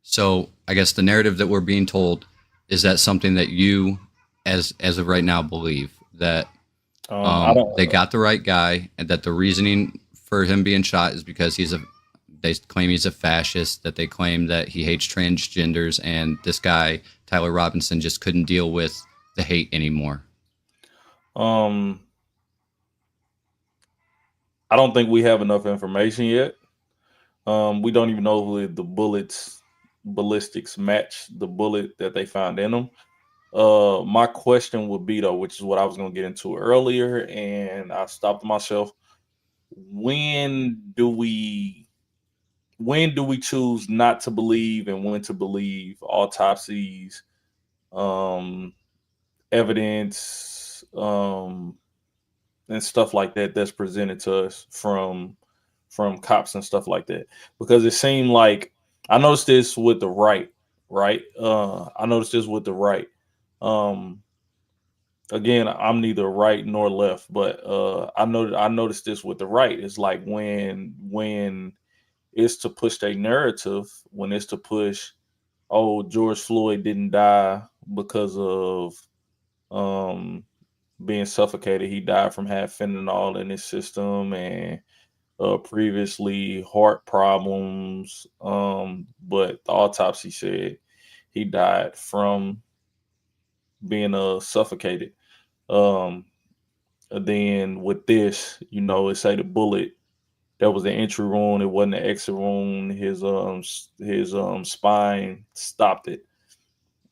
So I guess the narrative that we're being told is that something that you, as of right now, believe that they got the right guy, and that the reasoning for him being shot is because they claim he's a fascist, that they claim that he hates transgenders, and this guy, Tyler Robinson, just couldn't deal with the hate anymore. I don't think we have enough information yet. We don't even know who the ballistics match the bullet that they found in them. My question would be, though, which is what I was going to get into earlier, and I stopped myself. When do we choose not to believe and when to believe autopsies, evidence, and stuff like that that's presented to us from cops and stuff like that? Because it seemed like I noticed this with the right. I noticed this with the right. Again, I'm neither right nor left, but I noticed this with the right. It's like when it's to push their narrative, when it's to push, oh, George Floyd didn't die because of being suffocated. He died from having fentanyl in his system and previously heart problems. But the autopsy said he died from being suffocated. Then with this, it say the bullet that was the entry wound, it wasn't the exit wound. His spine stopped it.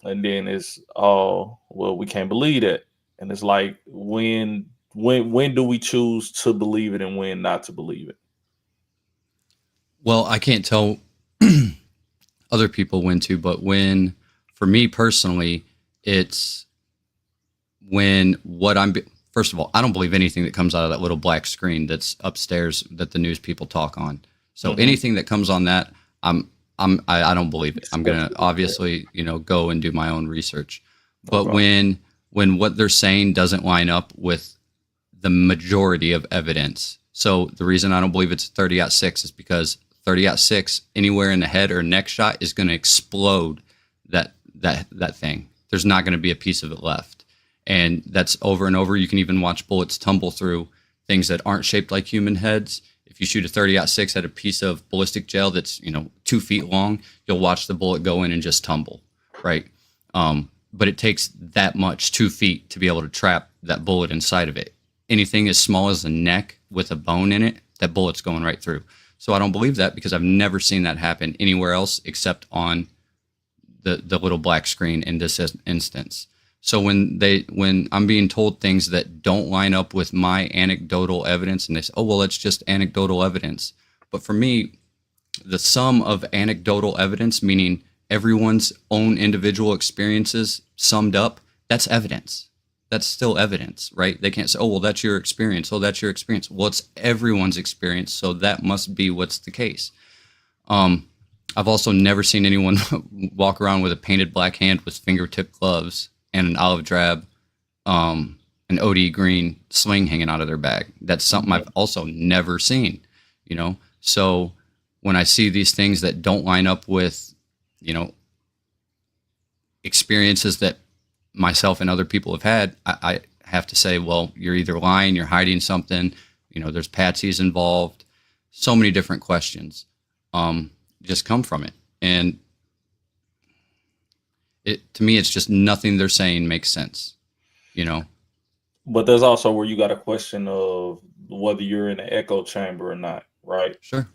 And then it's well, we can't believe that. And it's like when do we choose to believe it and when not to believe it? Well, I can't tell other people when to, but for me personally, it's when first of all, I don't believe anything that comes out of that little black screen that's upstairs that the news people talk on. So anything that comes on that, I don't believe it. I'm gonna obviously, go and do my own research. But when what they're saying doesn't line up with the majority of evidence, so the reason I don't believe it's 30-6 is because 30-6 anywhere in the head or neck shot is going to explode that thing. There's not going to be a piece of it left. And that's over and over. You can even watch bullets tumble through things that aren't shaped like human heads. If you shoot a 30-6 at a piece of ballistic gel that's 2 feet long, you'll watch the bullet go in and just tumble, right? But it takes that much, 2 feet, to be able to trap that bullet inside of it. Anything as small as a neck with a bone in it, that bullet's going right through. So I don't believe that because I've never seen that happen anywhere else except on the little black screen in this instance. So when I'm being told things that don't line up with my anecdotal evidence, and they say, oh, well, it's just anecdotal evidence. But for me, the sum of anecdotal evidence, meaning everyone's own individual experiences summed up, that's evidence. That's still evidence, right? They can't say, oh, well, that's your experience. Oh, that's your experience. Well, it's everyone's experience, so that must be what's the case. I've also never seen anyone walk around with a painted black hand with fingertip gloves and an olive drab, an OD green sling hanging out of their bag. That's something I've also never seen, So when I see these things that don't line up with, experiences that myself and other people have had, I have to say, well, you're either lying, you're hiding something, there's patsies involved, so many different questions just come from it. And to me, it's just nothing they're saying makes sense, But there's also where you got a question of whether you're in an echo chamber or not, right? Sure.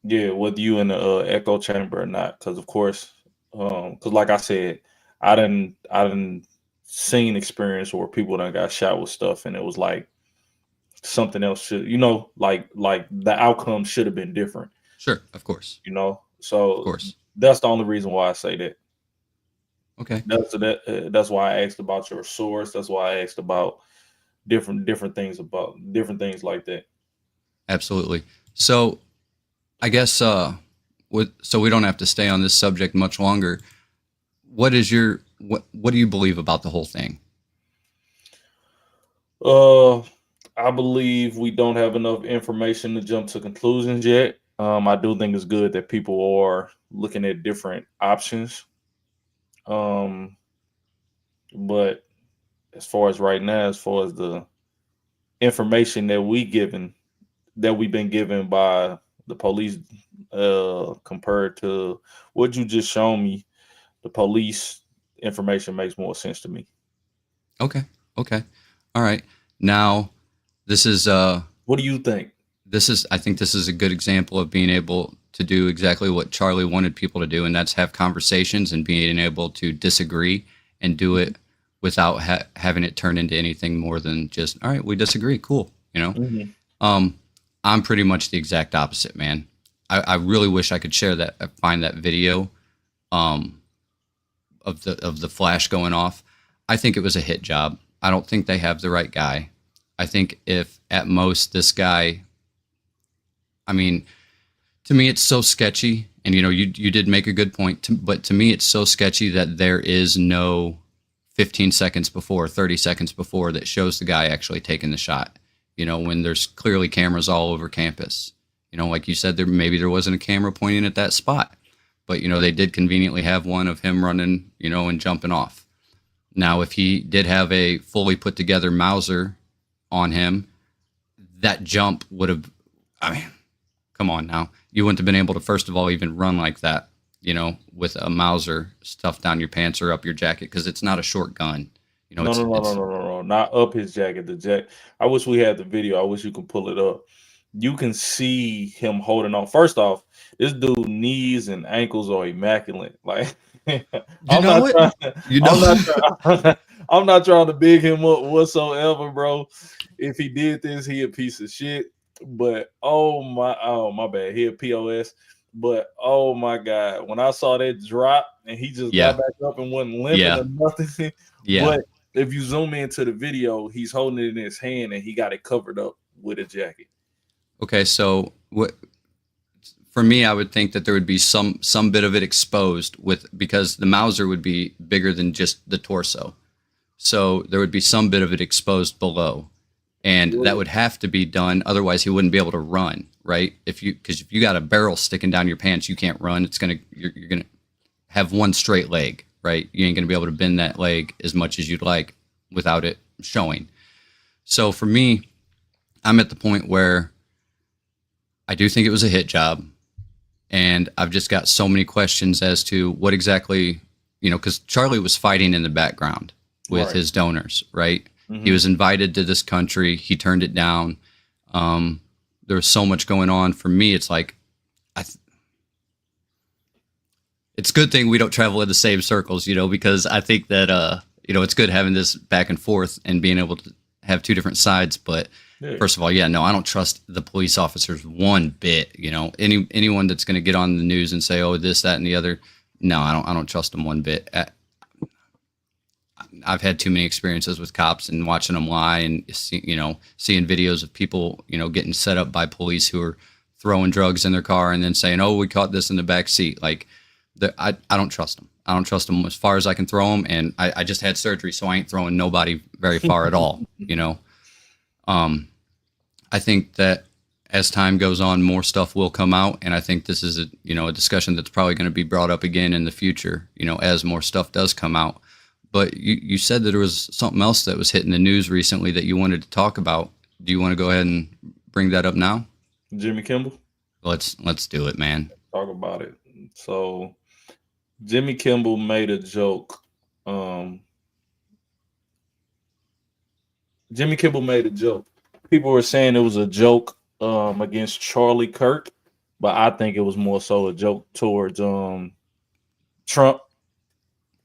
Yeah, whether you in the echo chamber or not, because of course, because like I said, I didn't seen experience where people done got shot with stuff, and it was like something else should, like the outcome should have been different. Sure, of course. So of course. That's the only reason why I say that. Okay. That's why I asked about your source. That's why I asked about different things like that. Absolutely. So I guess so we don't have to stay on this subject much longer. What do you believe about the whole thing? I believe we don't have enough information to jump to conclusions yet. I do think it's good that people are looking at different options. But as far as right now, as far as the information that we've been given by the police, compared to what you just shown me, the police information makes more sense to me. Okay. All right. Now, this is what do you think? I think this is a good example of being able to do exactly what Charlie wanted people to do, and that's have conversations and being able to disagree and do it without having it turn into anything more than just, all right, we disagree. Cool. I'm pretty much the exact opposite, man. I really wish I could find that video of the flash going off. I think it was a hit job. I don't think they have the right guy. I think if at most this guy, to me, it's so sketchy. And, you did make a good point, but to me, it's so sketchy that there is no 15 seconds before, 30 seconds before that shows the guy actually taking the shot, when there's clearly cameras all over campus. Like you said, there wasn't a camera pointing at that spot, but, they did conveniently have one of him running, and jumping off. Now, if he did have a fully put together Mauser on him, that jump would have, come on now. You wouldn't have been able to, first of all, even run like that, with a Mauser stuffed down your pants or up your jacket, because it's not a short gun. No, not up his jacket. I wish we had the video. I wish you could pull it up. You can see him holding on. First off, this dude's knees and ankles are immaculate. Like, I'm not trying to big him up whatsoever, bro. If he did this, he a piece of shit. But oh my bad, he a POS. But oh my God, when I saw that drop and he just got back up and wasn't limping or nothing. Yeah. But if you zoom into the video, he's holding it in his hand and he got it covered up with a jacket. Okay, so what? For me, I would think that there would be some bit of it exposed because the Mauser would be bigger than just the torso, so there would be some bit of it exposed below, and that would have to be done. Otherwise, he wouldn't be able to run, right? Because if you got a barrel sticking down your pants, you can't run. You're gonna have one straight leg, right? You ain't gonna be able to bend that leg as much as you'd like without it showing. So for me, I'm at the point where I do think it was a hit job. And I've just got so many questions as to what exactly, because Charlie was fighting in the background with his donors, right? Mm-hmm. He was invited to this country. He turned it down. There was so much going on. For me, it's like, it's a good thing we don't travel in the same circles, because I think that, it's good having this back and forth and being able to have two different sides. But first of all, I don't trust the police officers one bit. Anyone that's going to get on the news and say, "Oh, this, that, and the other," no, I don't trust them one bit. I've had too many experiences with cops and watching them lie, and seeing videos of people, getting set up by police who are throwing drugs in their car and then saying, "Oh, we caught this in the back seat." Like, I don't trust them. I don't trust them as far as I can throw them, and I just had surgery, so I ain't throwing nobody very far at all. I think that as time goes on, more stuff will come out, and I think this is a discussion that's probably going to be brought up again in the future, as more stuff does come out. But you said that there was something else that was hitting the news recently that you wanted to talk about. Do you want to go ahead and bring that up now? Jimmy Kimmel? Let's do it, man. Talk about it. So Jimmy Kimmel made a joke. Jimmy Kimmel made a joke. People were saying it was a joke against Charlie Kirk, but I think it was more so a joke towards Trump.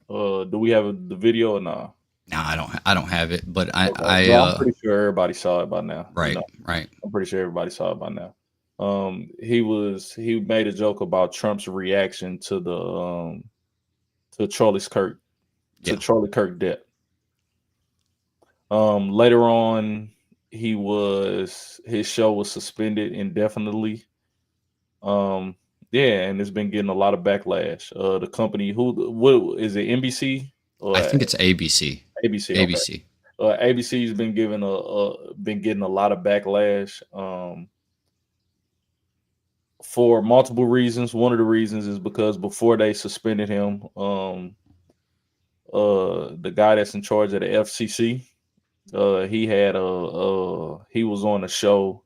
Do we have the video or not? No, I don't have it, but I'm pretty sure everybody saw it by now. Right, right. I'm pretty sure everybody saw it by now. He made a joke about Trump's reaction to the to Charlie Kirk death. Later on, his show was suspended indefinitely. And it's been getting a lot of backlash. The company, what is it, NBC? I think it's ABC. ABC. Okay. ABC's been getting a lot of backlash for multiple reasons. One of the reasons is because before they suspended him, the guy that's in charge of the FCC, he was on a show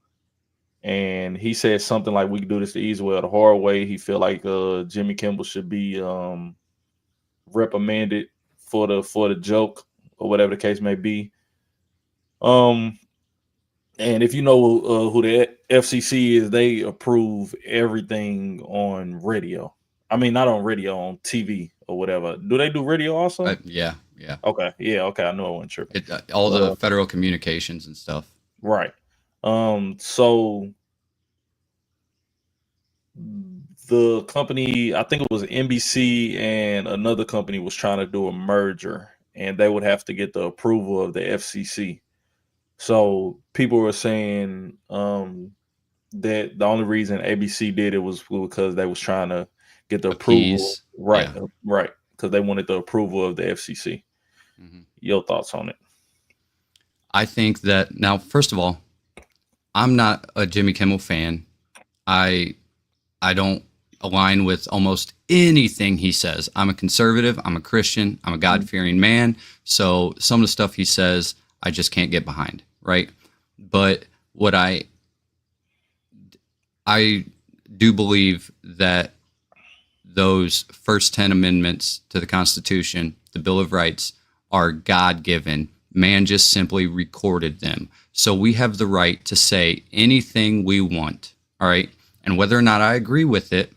and he said something like, "We can do this the easy way or the hard way." He felt like Jimmy Kimmel should be reprimanded for the joke or whatever the case may be. And if you know who the FCC is, they approve everything on radio. I mean, not on radio, on TV or whatever. Do they do radio also? Yeah. Okay. Yeah. Okay. I know I wasn't sure. All the federal communications and stuff. Right. So the company, I think it was NBC and another company was trying to do a merger, and they would have to get the approval of the FCC. So people were saying that the only reason ABC did it was because they was trying to get the approval. Right. Yeah. Right. Because they wanted the approval of the FCC. Mm-hmm. Your thoughts on it? I think that now, first of all, I'm not a Jimmy Kimmel fan. I don't align with almost anything he says. I'm a conservative. I'm a Christian. I'm a God-fearing man. So some of the stuff he says, I just can't get behind, right? But what I do believe that those first 10 amendments to the Constitution, the Bill of Rights, are God-given. Man just simply recorded them. So we have the right to say anything we want, all right? And whether or not I agree with it,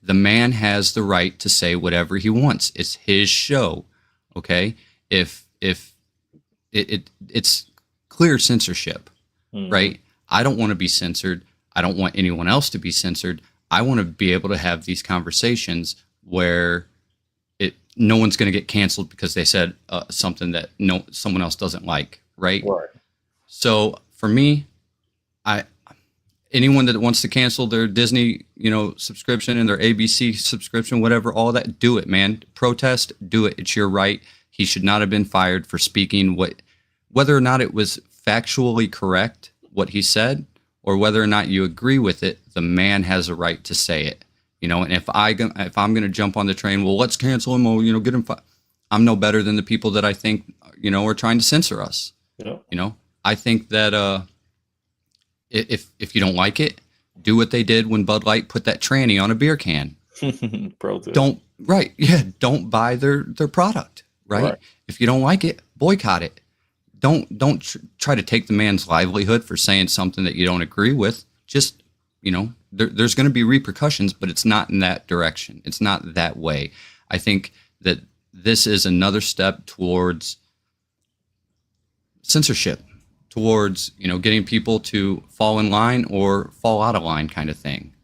the man has the right to say whatever he wants. It's his show, okay? If it's clear censorship, right? I don't want to be censored. I don't want anyone else to be censored. I want to be able to have these conversations where no one's going to get canceled because they said something that someone else doesn't like, right? Right. So for me, I anyone that wants to cancel their Disney, subscription and their ABC subscription, whatever, all that, do it, man. Protest, do it. It's your right. He should not have been fired for speaking whether or not it was factually correct, what he said, or whether or not you agree with it, the man has a right to say it. And if I'm going to jump on the train, well, let's cancel him, or, get him fired. I'm no better than the people that I think, are trying to censor us. Yeah. I think that if you don't like it, do what they did when Bud Light put that tranny on a beer can. Protest. Don't buy their product, right? If you don't like it, boycott it. Don't try to take the man's livelihood for saying something that you don't agree with. Just, there's going to be repercussions, but it's not in that direction. It's not that way. I think that this is another step towards censorship, towards, getting people to fall in line or fall out of line kind of thing.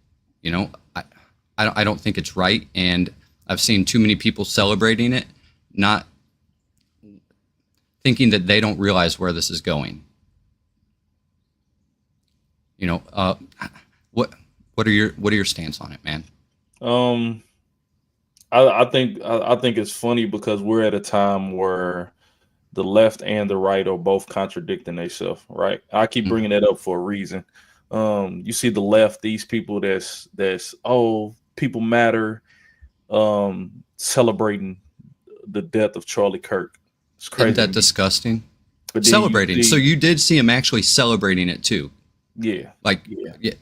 I don't think it's right. And I've seen too many people celebrating it, not thinking that they don't realize where this is going. What are your stance on it, man? I think it's funny because we're at a time where the left and the right are both contradicting themselves, right? I keep bringing that up for a reason. You see the left, these people that's people matter, celebrating the death of Charlie Kirk. It's crazy. Isn't that disgusting? Celebrating. So you did see him actually celebrating it too. Yeah. Yeah.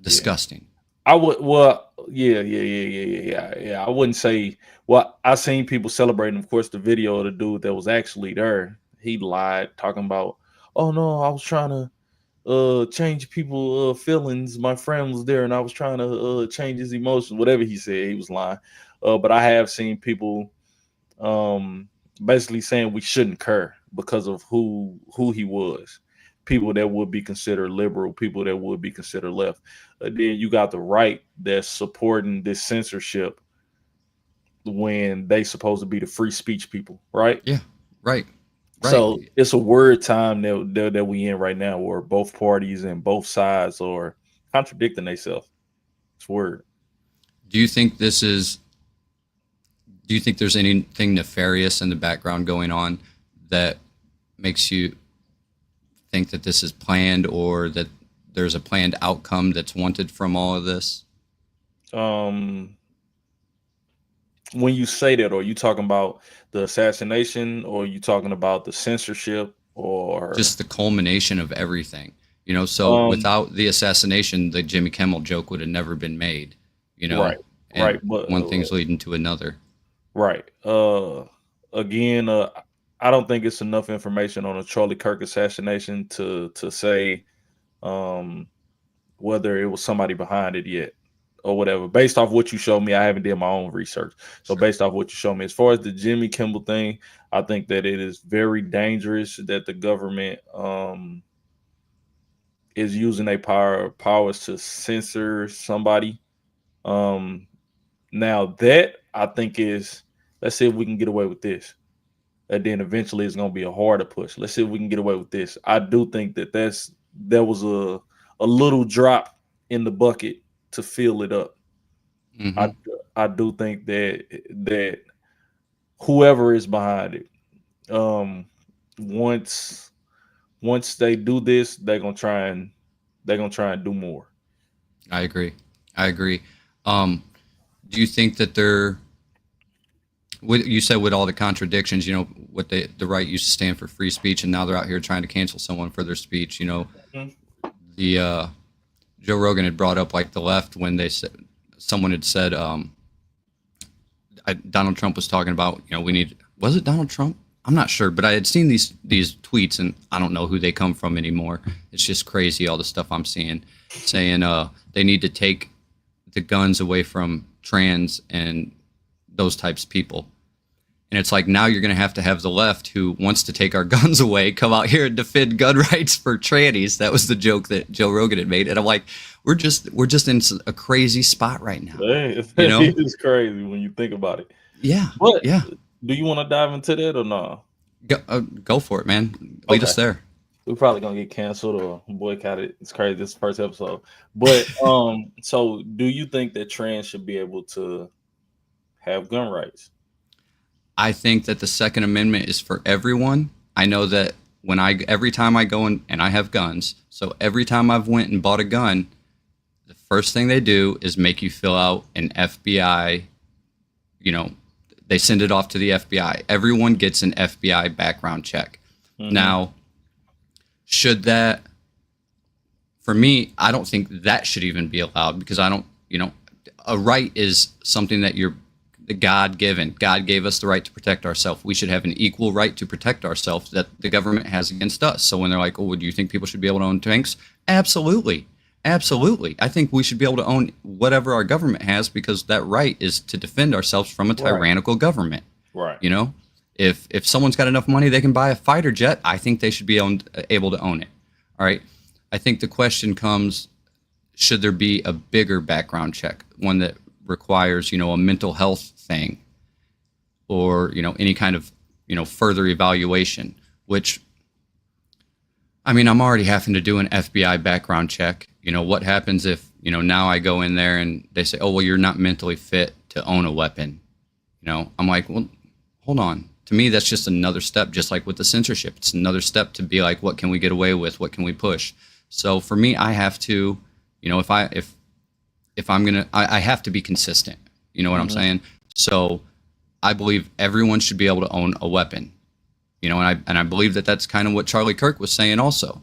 Disgusting. I would. Well, yeah. I wouldn't say. Well, I seen people celebrating. Of course, the video of the dude that was actually there, he lied, talking about, "Oh no, I was trying to change people feelings. My friend was there, and I was trying to change his emotions." Whatever he said, he was lying. But I have seen people basically saying we shouldn't care because of who he was. People that would be considered liberal, people that would be considered left. Then you got the right that's supporting this censorship when they supposed to be the free speech people, right? Yeah, right. So it's a weird time that we in right now, where both parties and both sides are contradicting themselves. It's weird. Do you think there's anything nefarious in the background going on that makes you think that this is planned, or that there's a planned outcome that's wanted from all of this? When you say that, are you talking about the assassination, or are you talking about the censorship, or just the culmination of everything? So without the assassination, the Jimmy Kimmel joke would have never been made. Right. But one thing's leading to another. Right. Again, I don't think it's enough information on the Charlie Kirk assassination to say whether it was somebody behind it yet or whatever. Based off what you showed me, I haven't did my own research. So based off what you showed me, as far as the Jimmy Kimmel thing, I think that it is very dangerous that the government is using their powers to censor somebody. Now that I think is, let's see if we can get away with this. And then eventually it's going to be a harder push. Let's see if we can get away with this. I do think that there was a little drop in the bucket to fill it up. Mm-hmm. I do think that whoever is behind it, once they do this, they're gonna try and do more. I agree. Do you think that you said with all the contradictions, what the right used to stand for free speech, and now they're out here trying to cancel someone for their speech. Mm-hmm. The Joe Rogan had brought up like the left when they said, someone had said Donald Trump was talking about, was it Donald Trump? I'm not sure, but I had seen these tweets, and I don't know who they come from anymore. It's just crazy, all the stuff I'm seeing, saying they need to take the guns away from trans and those types of people. And it's like, now you're going to have the left, who wants to take our guns away, come out here and defend gun rights for trannies. That was the joke that Joe Rogan had made. And I'm like, we're just in a crazy spot right now. It's crazy when you think about it. Yeah, But yeah. do you want to dive into that or no? Go for it, man. Lead Okay. us there. We're probably gonna get canceled or boycotted. It's crazy. This is the first episode. But so do you think that trans should be able to have gun rights? I think that the Second Amendment is for everyone. I know that every time I go in, and I have guns, so every time I've went and bought a gun, the first thing they do is make you fill out an FBI, you know, they send it off to the FBI. Everyone gets an FBI background check. Mm-hmm. Now, should that, for me, I don't think that should even be allowed because I don't, a right is something that you're God given. God gave us the right to protect ourselves. We should have an equal right to protect ourselves that the government has against us. So when they're like, oh, do you think people should be able to own tanks? Absolutely. Absolutely. I think we should be able to own whatever our government has because that right is to defend ourselves from a tyrannical government. Right. You know, if someone's got enough money, they can buy a fighter jet. I think they should be able to own it. All right. I think the question comes, should there be a bigger background check, one that requires, a mental health thing or, any kind of, further evaluation, which, I mean, I'm already having to do an FBI background check. What happens if, now I go in there and they say, oh, well, you're not mentally fit to own a weapon. I'm like, well, hold on. To me, that's just another step, just like with the censorship. It's another step to be like, what can we get away with? What can we push? So for me, I have to, if I'm going to, I have to be consistent. You know what I'm saying? So I believe everyone should be able to own a weapon, and I believe that that's kind of what Charlie Kirk was saying also,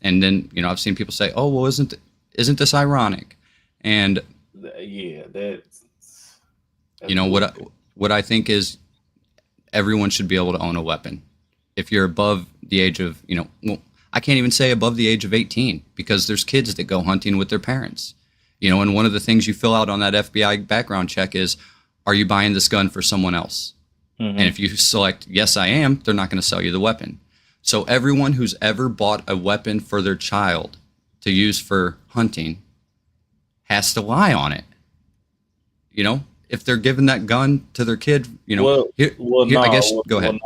and then, I've seen people say, oh, well, isn't this ironic? And yeah, that's what I think is everyone should be able to own a weapon. If you're above the age of, well, I can't even say above the age of 18 because there's kids that go hunting with their parents, and one of the things you fill out on that FBI background check is, are you buying this gun for someone else? Mm-hmm. And if you select, yes, I am, they're not going to sell you the weapon. So everyone who's ever bought a weapon for their child to use for hunting has to lie on it. If they're giving that gun to their kid, no, I guess go ahead.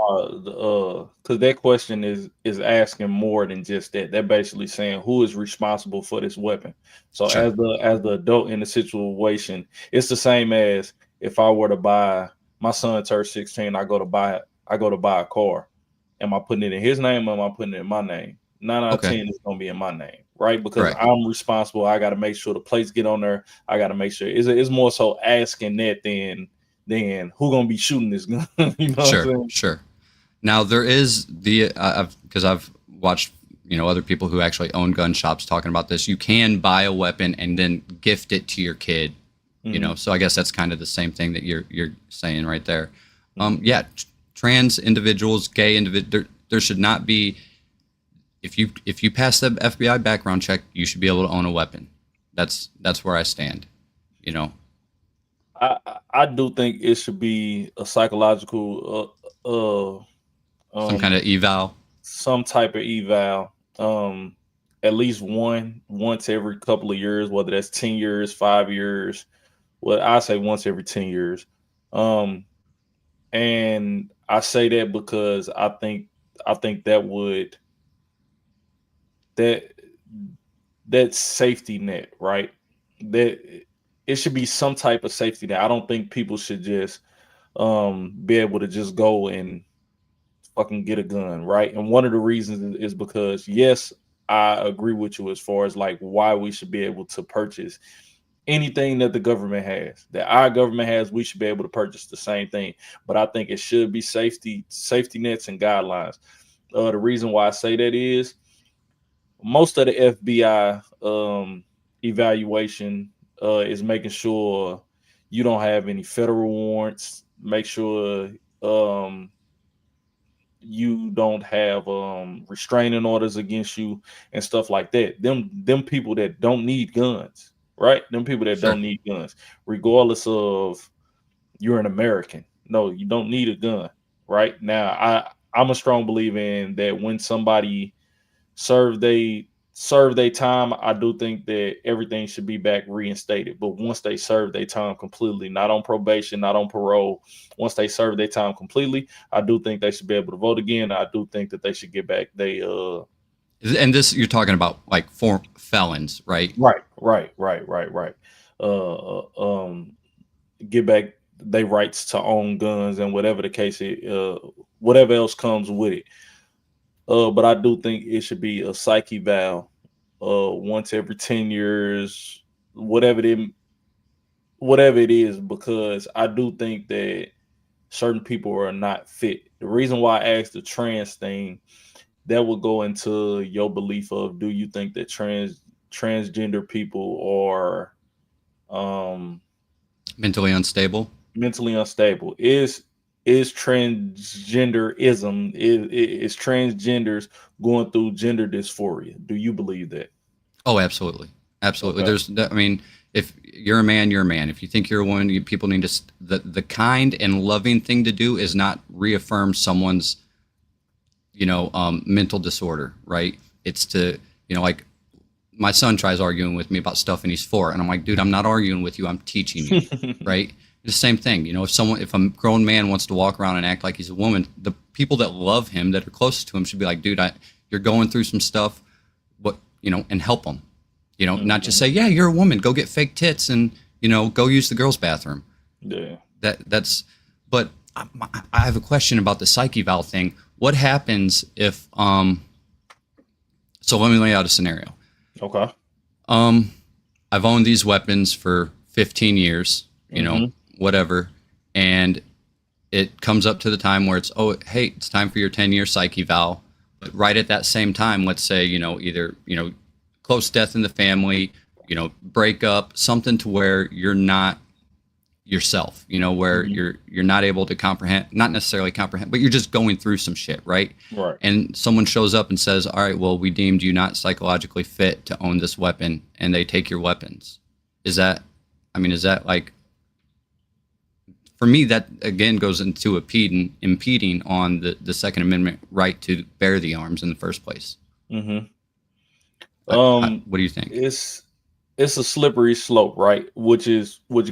Because that question is asking more than just that. They're basically saying who is responsible for this weapon. So sure. as the adult in the situation, it's the same as if I were to buy, my son turned 16, I go to buy a car. Am I putting it in his name or am I putting it in my name? 9 out of 10 is going to be in my name, right? Because I'm responsible. I got to make sure the plates get on there. I got to make sure it's more so asking that than who going to be shooting this gun. Sure. Now there is because I've watched, other people who actually own gun shops talking about this. You can buy a weapon and then gift it to your kid, So I guess that's kind of the same thing that you're saying right there. Trans individuals, gay individuals, there should not be. If you pass the FBI background check, you should be able to own a weapon. That's where I stand. I do think it should be a psychological some kind of eval, some type of eval. At least once every couple of years, whether that's 10 years, 5 years. Well, I say once every 10 years. And I say that because I think that would that safety net, right? That it should be some type of safety net. I don't think people should just be able to just go and fucking get a gun, right? And one of the reasons is because, yes, I agree with you as far as like why we should be able to purchase anything that the government has, that our government has. We should be able to purchase the same thing, but I think it should be safety nets and guidelines. The reason why I say that is most of the FBI evaluation is making sure you don't have any federal warrants, make sure you don't have restraining orders against you and stuff like that. Them people that don't need guns, right? Them people that don't need guns, regardless of you're an American. No, you don't need a gun, right? Now, I'm a strong believer in that when somebody serve they serve their time, I do think that everything should be back reinstated. But once they serve their time completely, not on probation, not on parole, once they serve their time completely, I do think they should be able to vote again. I do think that they should get back they And this, you're talking about like for felons, right? right. Uh, get back their rights to own guns and whatever the case is, whatever else comes with it. But I do think it should be a psyche eval, once every 10 years, whatever it is, because I do think that certain people are not fit. The reason why I asked the trans thing, that would go into your belief of, do you think that transgender people are Mentally unstable. mentally unstable? Is transgenderism, is transgenders going through gender dysphoria? Do you believe that? Oh, absolutely, absolutely. Okay. I mean, if you're a man, you're a man. If you think you're a woman, people need to. The kind and loving thing to do is not reaffirm someone's, mental disorder, right? It's to, like, my son tries arguing with me about stuff and he's 4, and I'm like, dude, I'm not arguing with you. I'm teaching you, right? The same thing, if a grown man wants to walk around and act like he's a woman, the people that love him, that are closest to him, should be like, dude, you're going through some stuff, and help him, not just say, yeah, you're a woman, go get fake tits and, go use the girls' bathroom. Yeah. But I have a question about the psyche eval thing. What happens if, so let me lay out a scenario. Okay. I've owned these weapons for 15 years, whatever. And it comes up to the time where it's, oh, hey, it's time for your 10-year psyche eval. But right at that same time, let's say, either, close death in the family, break up, something to where you're not yourself, where you're not able to comprehend, not necessarily comprehend, but you're just going through some shit, right? Right. And someone shows up and says, all right, well, we deemed you not psychologically fit to own this weapon, and they take your weapons. Is that like, for me, that again goes into impeding on the Second Amendment right to bear the arms in the first place. Mm-hmm. What do you think? It's a slippery slope, right? Which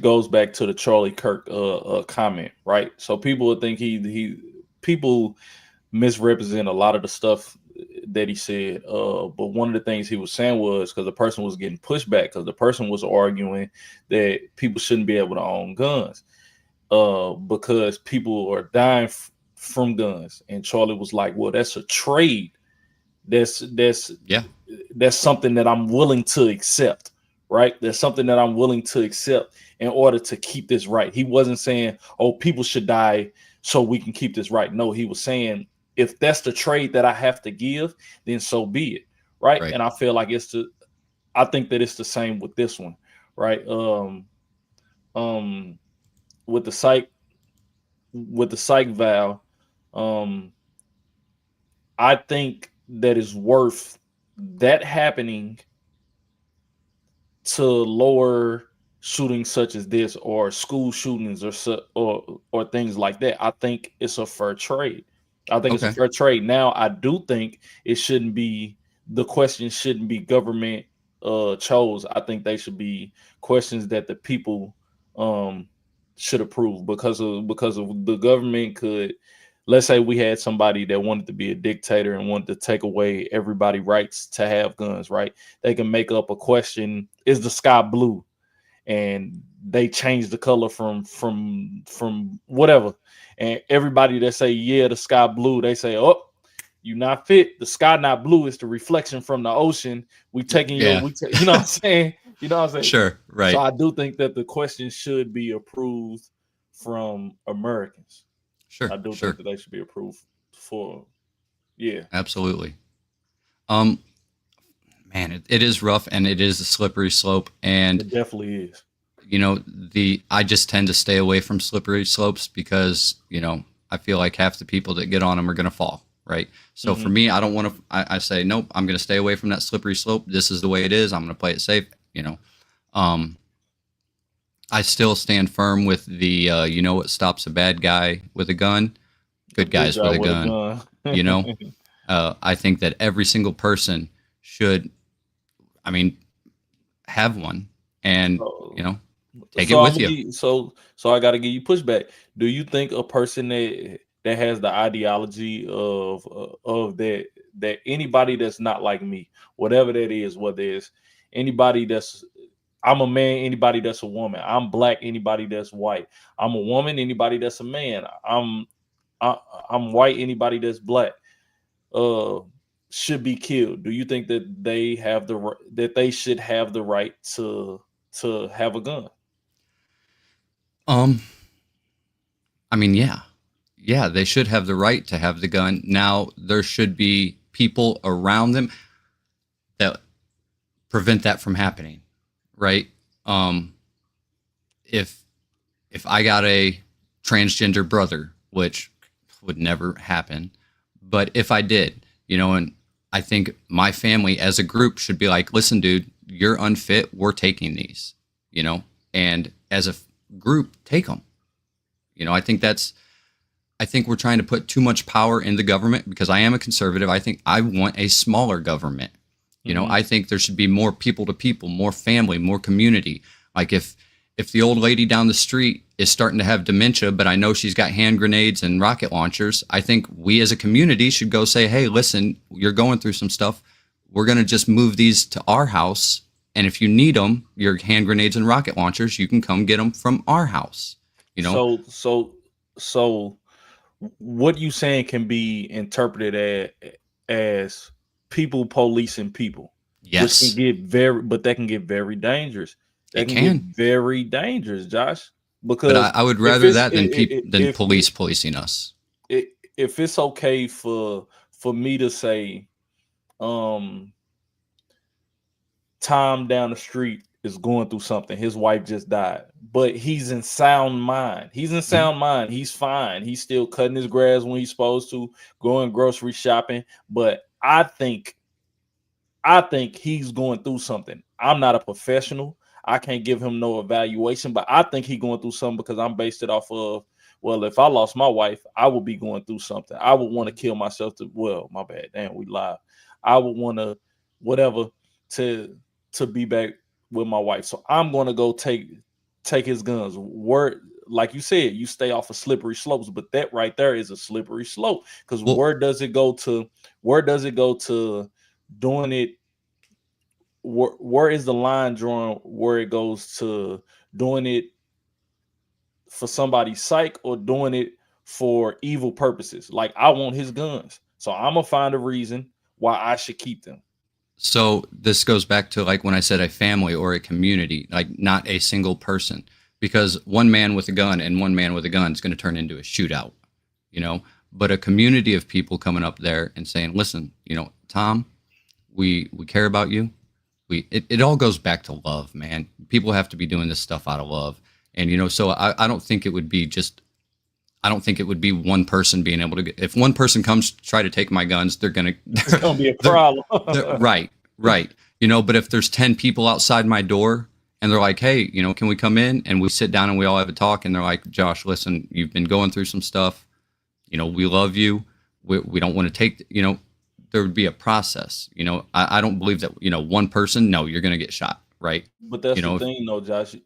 goes back to the Charlie Kirk comment, right? So people would think people misrepresent a lot of the stuff that he said. But one of the things he was saying was, because the person was getting pushback, because the person was arguing that people shouldn't be able to own guns, because people are dying from guns. And Charlie was like, well, that's a trade. That's something that I'm willing to accept. Right? There's something that I'm willing to accept in order to keep this right. He wasn't saying, oh, people should die so we can keep this right. No, he was saying, if that's the trade that I have to give, then so be it. Right. And I feel like I think that it's the same with this one. Right. With the psych vow, I think that is worth that happening to lower shootings such as this, or school shootings, or things like that. I think it's a fair trade. It's a fair trade. Now, I do think the question shouldn't be government chose. I think they should be questions that the people should approve, because of the government could. Let's say we had somebody that wanted to be a dictator and wanted to take away everybody's rights to have guns, right? They can make up a question, is the sky blue? And they change the color from whatever. And everybody that say, yeah, the sky blue, they say, oh, you not fit. The sky not blue. It's the reflection from the ocean. We taking you know what I'm saying? You know what I'm saying? Sure, right. So I do think that the question should be approved from Americans. Sure. I do think that they should be approved for. Yeah. Absolutely. Man, it is rough, and it is a slippery slope, and it definitely is. I just tend to stay away from slippery slopes because, I feel like half the people that get on them are going to fall. Right. So for me, I don't want to, I say, nope, I'm going to stay away from that slippery slope. This is the way it is. I'm going to play it safe. I still stand firm with the, what stops a bad guy with a gun? Good guys with a gun. I think that every single person should I mean, have one and, So, take it so I'm with gonna you. so I got to give you pushback. Do you think a person that has the ideology of that anybody that's not like me, whatever that is, whether it's anybody that's I'm a man, anybody that's a woman, I'm black, anybody that's white, I'm a woman, anybody that's a man, I, I'm white, anybody that's black, uh, should be killed? Do you think that they have that they should have the right to have a gun? Um, I mean, yeah. Yeah, they should have the right to have the gun. Now, there should be people around them that prevent that from happening, right? Um, if if I got a transgender brother, which would never happen, but if I did, and I think my family as a group should be like, listen, dude, you're unfit. We're taking these, and as a group, take them. I think we're trying to put too much power in the government because I am a conservative. I think I want a smaller government. Mhm. I think there should be more people to people, more family, more community. Like if the old lady down the street is starting to have dementia, but I know she's got hand grenades and rocket launchers, I think we as a community should go say, hey, listen, you're going through some stuff. We're going to just move these to our house. And if you need them, your hand grenades and rocket launchers, you can come get them from our house. So so what you saying can be interpreted as people policing people, which can Yes, get that can get very dangerous. That it can get can. very dangerous, Josh, But because I would if rather it's that than police policing us. if it's okay for me to say, um, Tom down the street is going through something. His wife just died, but he's in sound mind. He's in Mhm. sound mind. He's fine. He's still cutting his grass when he's supposed to, going grocery shopping. But I think he's going through something. I'm not a professional. I can't give him no evaluation, but I think he's going through something because I'm based it off of, well, if I lost my wife, I would be going through something. I would want to kill myself well, my bad. Damn, we live. I would want to whatever to be back with my wife. So I'm going to go take his guns. Word, like you said, you stay off of slippery slopes, but that right there is a slippery slope because Well, where does it go to doing it, where is the line drawn where it goes to doing it for somebody's psych or doing it for evil purposes? Like, I want his guns, so I'm gonna find a reason why I should keep them. so this goes back to like when I said a family or a community, like not a single person, because one man with a gun and one man with a gun is going to turn into a shootout, you know. But a community of people coming up there and saying, "Listen, Tom, we care about you. It all goes back to love, man. People have to be doing this stuff out of love, and so I don't think it would be just I don't think it would be one person being able to get, if one person comes to try to take my guns, they're gonna It's gonna be a they're, problem. right, right. But if there's 10 people outside my door and they're like, hey, can we come in? And we sit down and we all have a talk and they're like, Josh, listen, you've been going through some stuff. We love you. We don't want to take, there would be a process. I don't believe that, one person, no, you're going to get shot. Right. But that's the If, thing, though, Josh.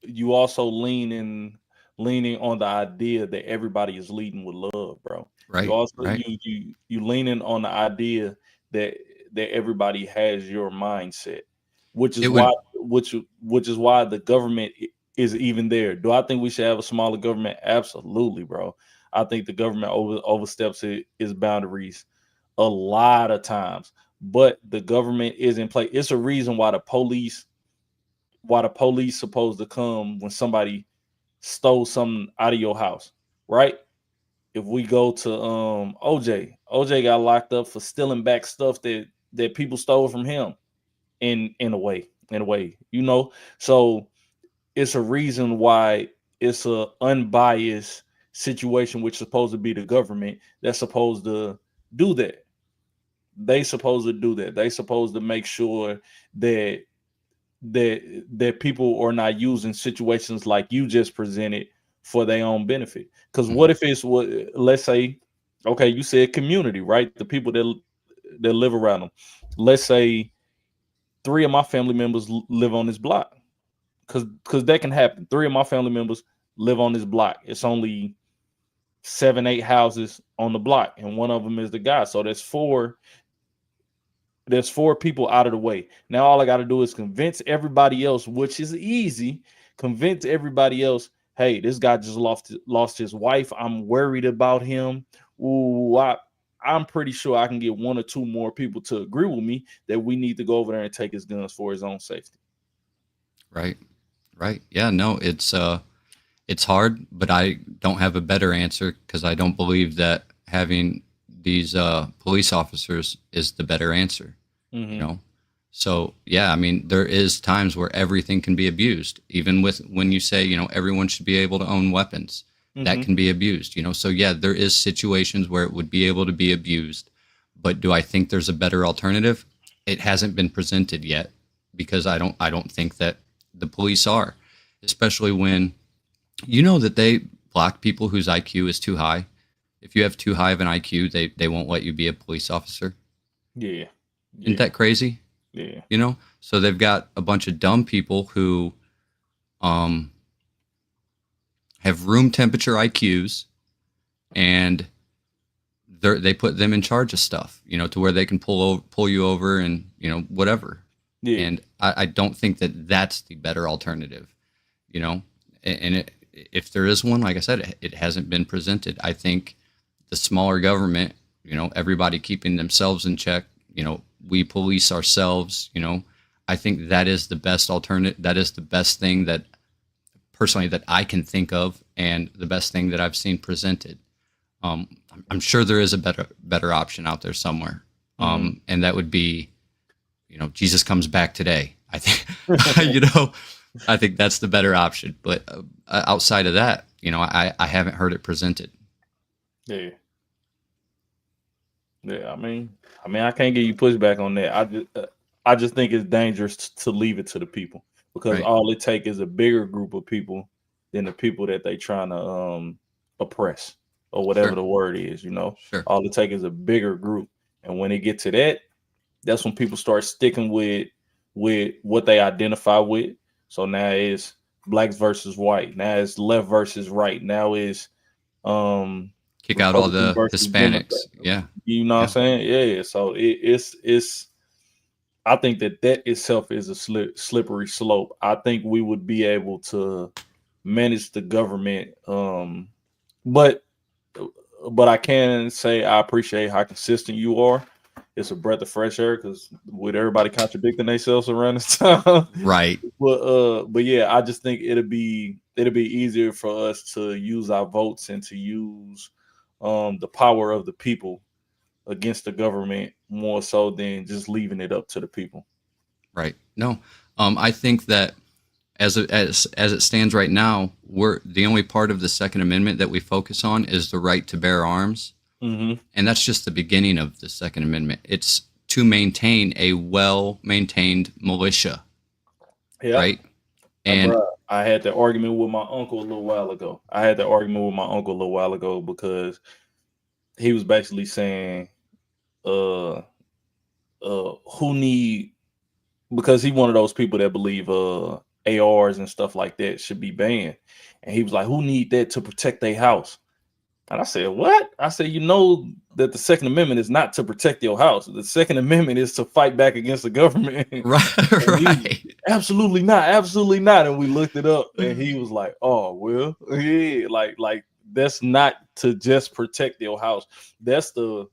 You also leaning on the idea that everybody is leading with love, bro. You right, also right. you leaning on the idea that everybody has your mindset, which is It why would, the government is even there. Do I think we should have a smaller government? Absolutely, bro. I think the government oversteps its boundaries a lot of times, but the government is in place. It's a reason why the police supposed to come when somebody stole something out of your house, right? If we go to OJ got locked up for stealing back stuff that people stole from him in a way. So it's a reason why it's a unbiased situation, which is supposed to be the government that's supposed to do that. They supposed to do that. They supposed to make sure that people are not using situations like you just presented for their own benefit. Because what mhm. if it's what, let's say, okay, you said community, right? The people that live around them. Let's say 3 of my family members live on this block. Because that can happen. 3 of my family members live on this block. It's only 7, 8 houses on the block, and one of them is the guy. So there's four people out of the way. Now all I got to do is convince everybody else, which is easy. Convince everybody else, hey, this guy just lost his wife. I'm worried about him. Ooh, I'm pretty sure I can get 1 or 2 more people to agree with me that we need to go over there and take his guns for his own safety. Right. Yeah, no, it's hard, but I don't have a better answer because I don't believe that having these police officers is the better answer. You know, so yeah, I mean, there is times where everything can be abused, even with when you say, you know, everyone should be able to own weapons, that can be abused. You know, so yeah, there is situations where it would be able to be abused, but do I think there's a better alternative? It hasn't been presented yet because I don't think that the police are, especially when you know that they block people whose IQ is too high. If you have too high of an IQ, they won't let you be a police officer. Yeah. Isn't that crazy? Yeah. You know, so they've got a bunch of dumb people who have room temperature IQs, and they put them in charge of stuff, you know, to where they can pull you over and, you know, whatever. Yeah. And I don't think that that's the better alternative, you know, and if there is one, like I said, it hasn't been presented. I think the smaller government, you know, everybody keeping themselves in check, you know, we police ourselves, you know, I think that is the best alternative. That is the best thing that personally that I can think of, and the best thing that I've seen presented. I'm sure there is a better option out there somewhere. And that would be, you know, Jesus comes back today. I think, you know, I think that's the better option. But outside of that, you know, I haven't heard it presented. Yeah. Yeah, I mean, I can't give you pushback on that. I just think it's dangerous to leave it to the people, because all it takes is a bigger group of people than the people that they trying to oppress, or whatever the word is. You know, all it takes is a bigger group, and when they get to that, that's when people start sticking with what they identify with. So now it's blacks versus white. Now it's left versus right. Now it's kick out all the Hispanics. Yeah. You know what I'm saying? Yeah. So it's I think that itself is a slippery slope. I think we would be able to manage the government. But I can say I appreciate how consistent you are. It's a breath of fresh air, because with everybody contradicting themselves around this time. Right. But yeah, I just think it'll be easier for us to use our votes and to use the power of the people against the government more so than just leaving it up to the people. Right. No, I think that as it stands right now, we're the only part of the Second Amendment that we focus on is the right to bear arms. And that's just the beginning of the Second Amendment. It's to maintain a well-maintained militia. Yeah. Right. And I had that argument with my uncle a little while ago. Because he was basically saying, because he's one of those people that believe ARs and stuff like that should be banned. And he was like, who need that to protect their house? And I said, what? I said, you know that the Second Amendment is not to protect your house. The Second Amendment is to fight back against the government. Right. Absolutely not. Absolutely not. And we looked it up, and he was like, oh, well, yeah, like that's not to just protect your house. That's the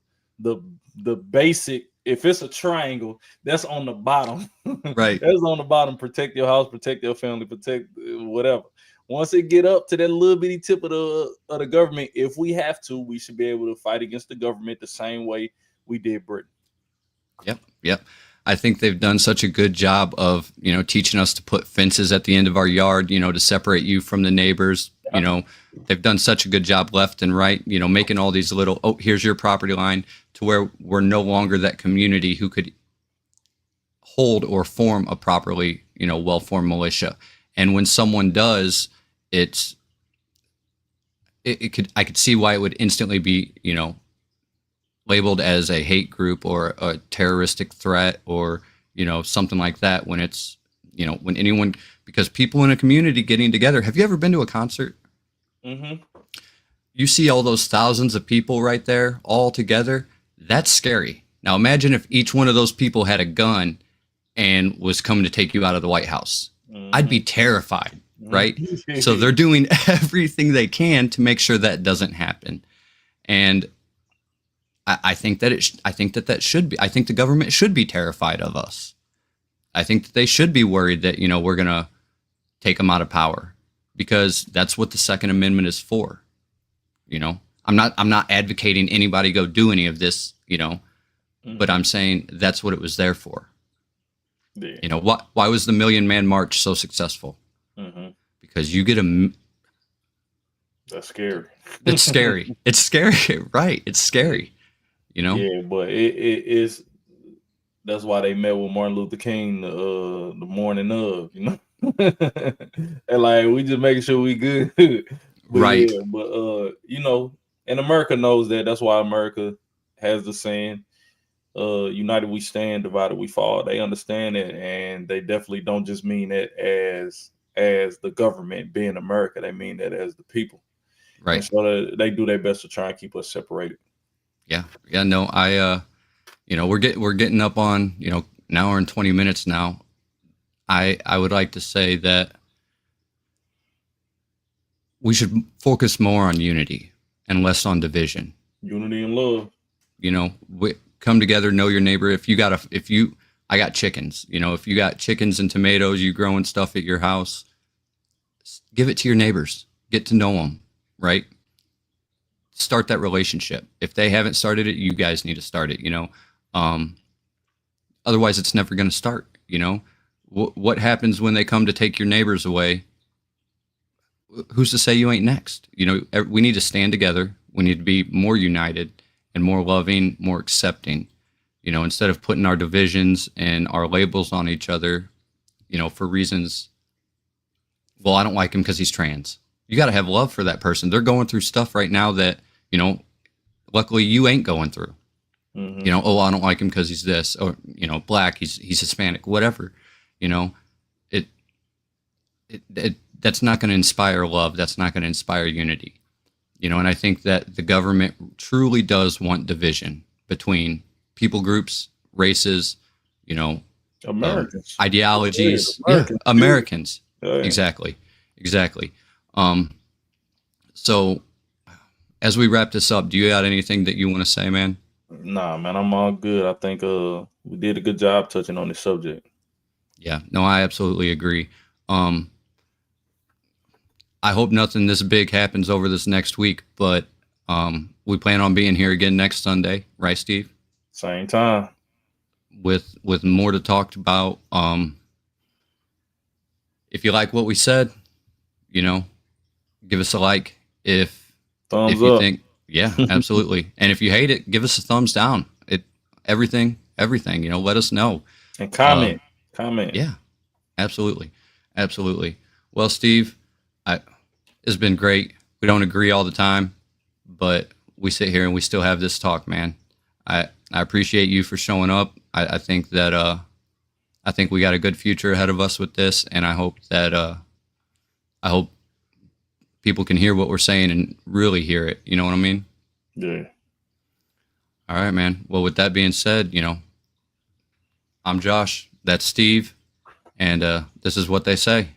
basic. If it's a triangle, that's on the bottom. Right. That's on the bottom. Protect your house, protect your family, protect whatever. Once it get up to that little bitty tip of the government, if we have to, we should be able to fight against the government the same way we did Britain. Yep. I think they've done such a good job of, you know, teaching us to put fences at the end of our yard, you know, to separate you from the neighbors. You know, they've done such a good job left and right, you know, making all these little, oh, here's your property line, to where we're no longer that community who could hold or form a properly, you know, well-formed militia. And when someone does, I could see why it would instantly be, you know, labeled as a hate group or a terroristic threat, or, something like that when it's, when anyone, because people in a community getting together. Have you ever been to a concert? Mm-hmm. You see all those thousands of people right there all together. That's scary. Now imagine if each one of those people had a gun and was coming to take you out of the White House. Mm-hmm. I'd be terrified, right? So they're doing everything they can to make sure that doesn't happen. And I think that that should be. I think the government should be terrified of us. I think that they should be worried that we're gonna take them out of power, because that's what the Second Amendment is for. I'm not advocating anybody go do any of this, Mm-hmm. but I'm saying that's what it was there for. Yeah. Why was the Million Man March so successful? Mm-hmm. Because you get That's scary. It's scary. It's scary, right? It's scary. Yeah, but it is. That's why they met with Martin Luther King the morning of, and like we just making sure we good. But right. Yeah, but and America knows that. That's why America has the saying, "United we stand, divided we fall." They understand it, and they definitely don't just mean it as the government being America. They mean that as the people. Right. And so they do their best to try and keep us separated. Yeah. No, we're getting up on an hour and 20 minutes now. I would like to say that we should focus more on unity and less on division. Unity and love. We come together, know your neighbor. I got chickens, if you got chickens and tomatoes, you growing stuff at your house, give it to your neighbors, get to know them, right? Start that relationship. If they haven't started it, you guys need to start it, otherwise it's never going to start. What happens when they come to take your neighbors away? Who's to say you ain't next? We need to stand together. We need to be more united and more loving, more accepting, instead of putting our divisions and our labels on each other, for reasons. Well, I don't like him because he's trans. You got to have love for that person. They're going through stuff right now that, luckily you ain't going through. Mm-hmm. Oh, I don't like him because he's this, or, black, he's Hispanic, whatever, that's not going to inspire love. That's not going to inspire unity, and I think that the government truly does want division between people groups, races, Americans, ideologies, Americans. Yeah. Exactly. So as we wrap this up, do you got anything that you want to say, man? Nah, man, I'm all good. I think we did a good job touching on this subject. Yeah, no, I absolutely agree. I hope nothing this big happens over this next week, but we plan on being here again next Sunday, right, Steve? Same time. With more to talk about. If you like what we said, give us a like. If you up. think, yeah, absolutely. And if you hate it, give us a thumbs down. Everything. Let us know. And comment. Yeah, absolutely. Well, Steve, it's been great. We don't agree all the time, but we sit here and we still have this talk, man. I appreciate you for showing up. I think that I think we got a good future ahead of us with this, and I hope that I hope people can hear what we're saying and really hear it. You know what I mean? Yeah. All right, man. Well, with that being said, I'm Josh. That's Steve, and this is what they say.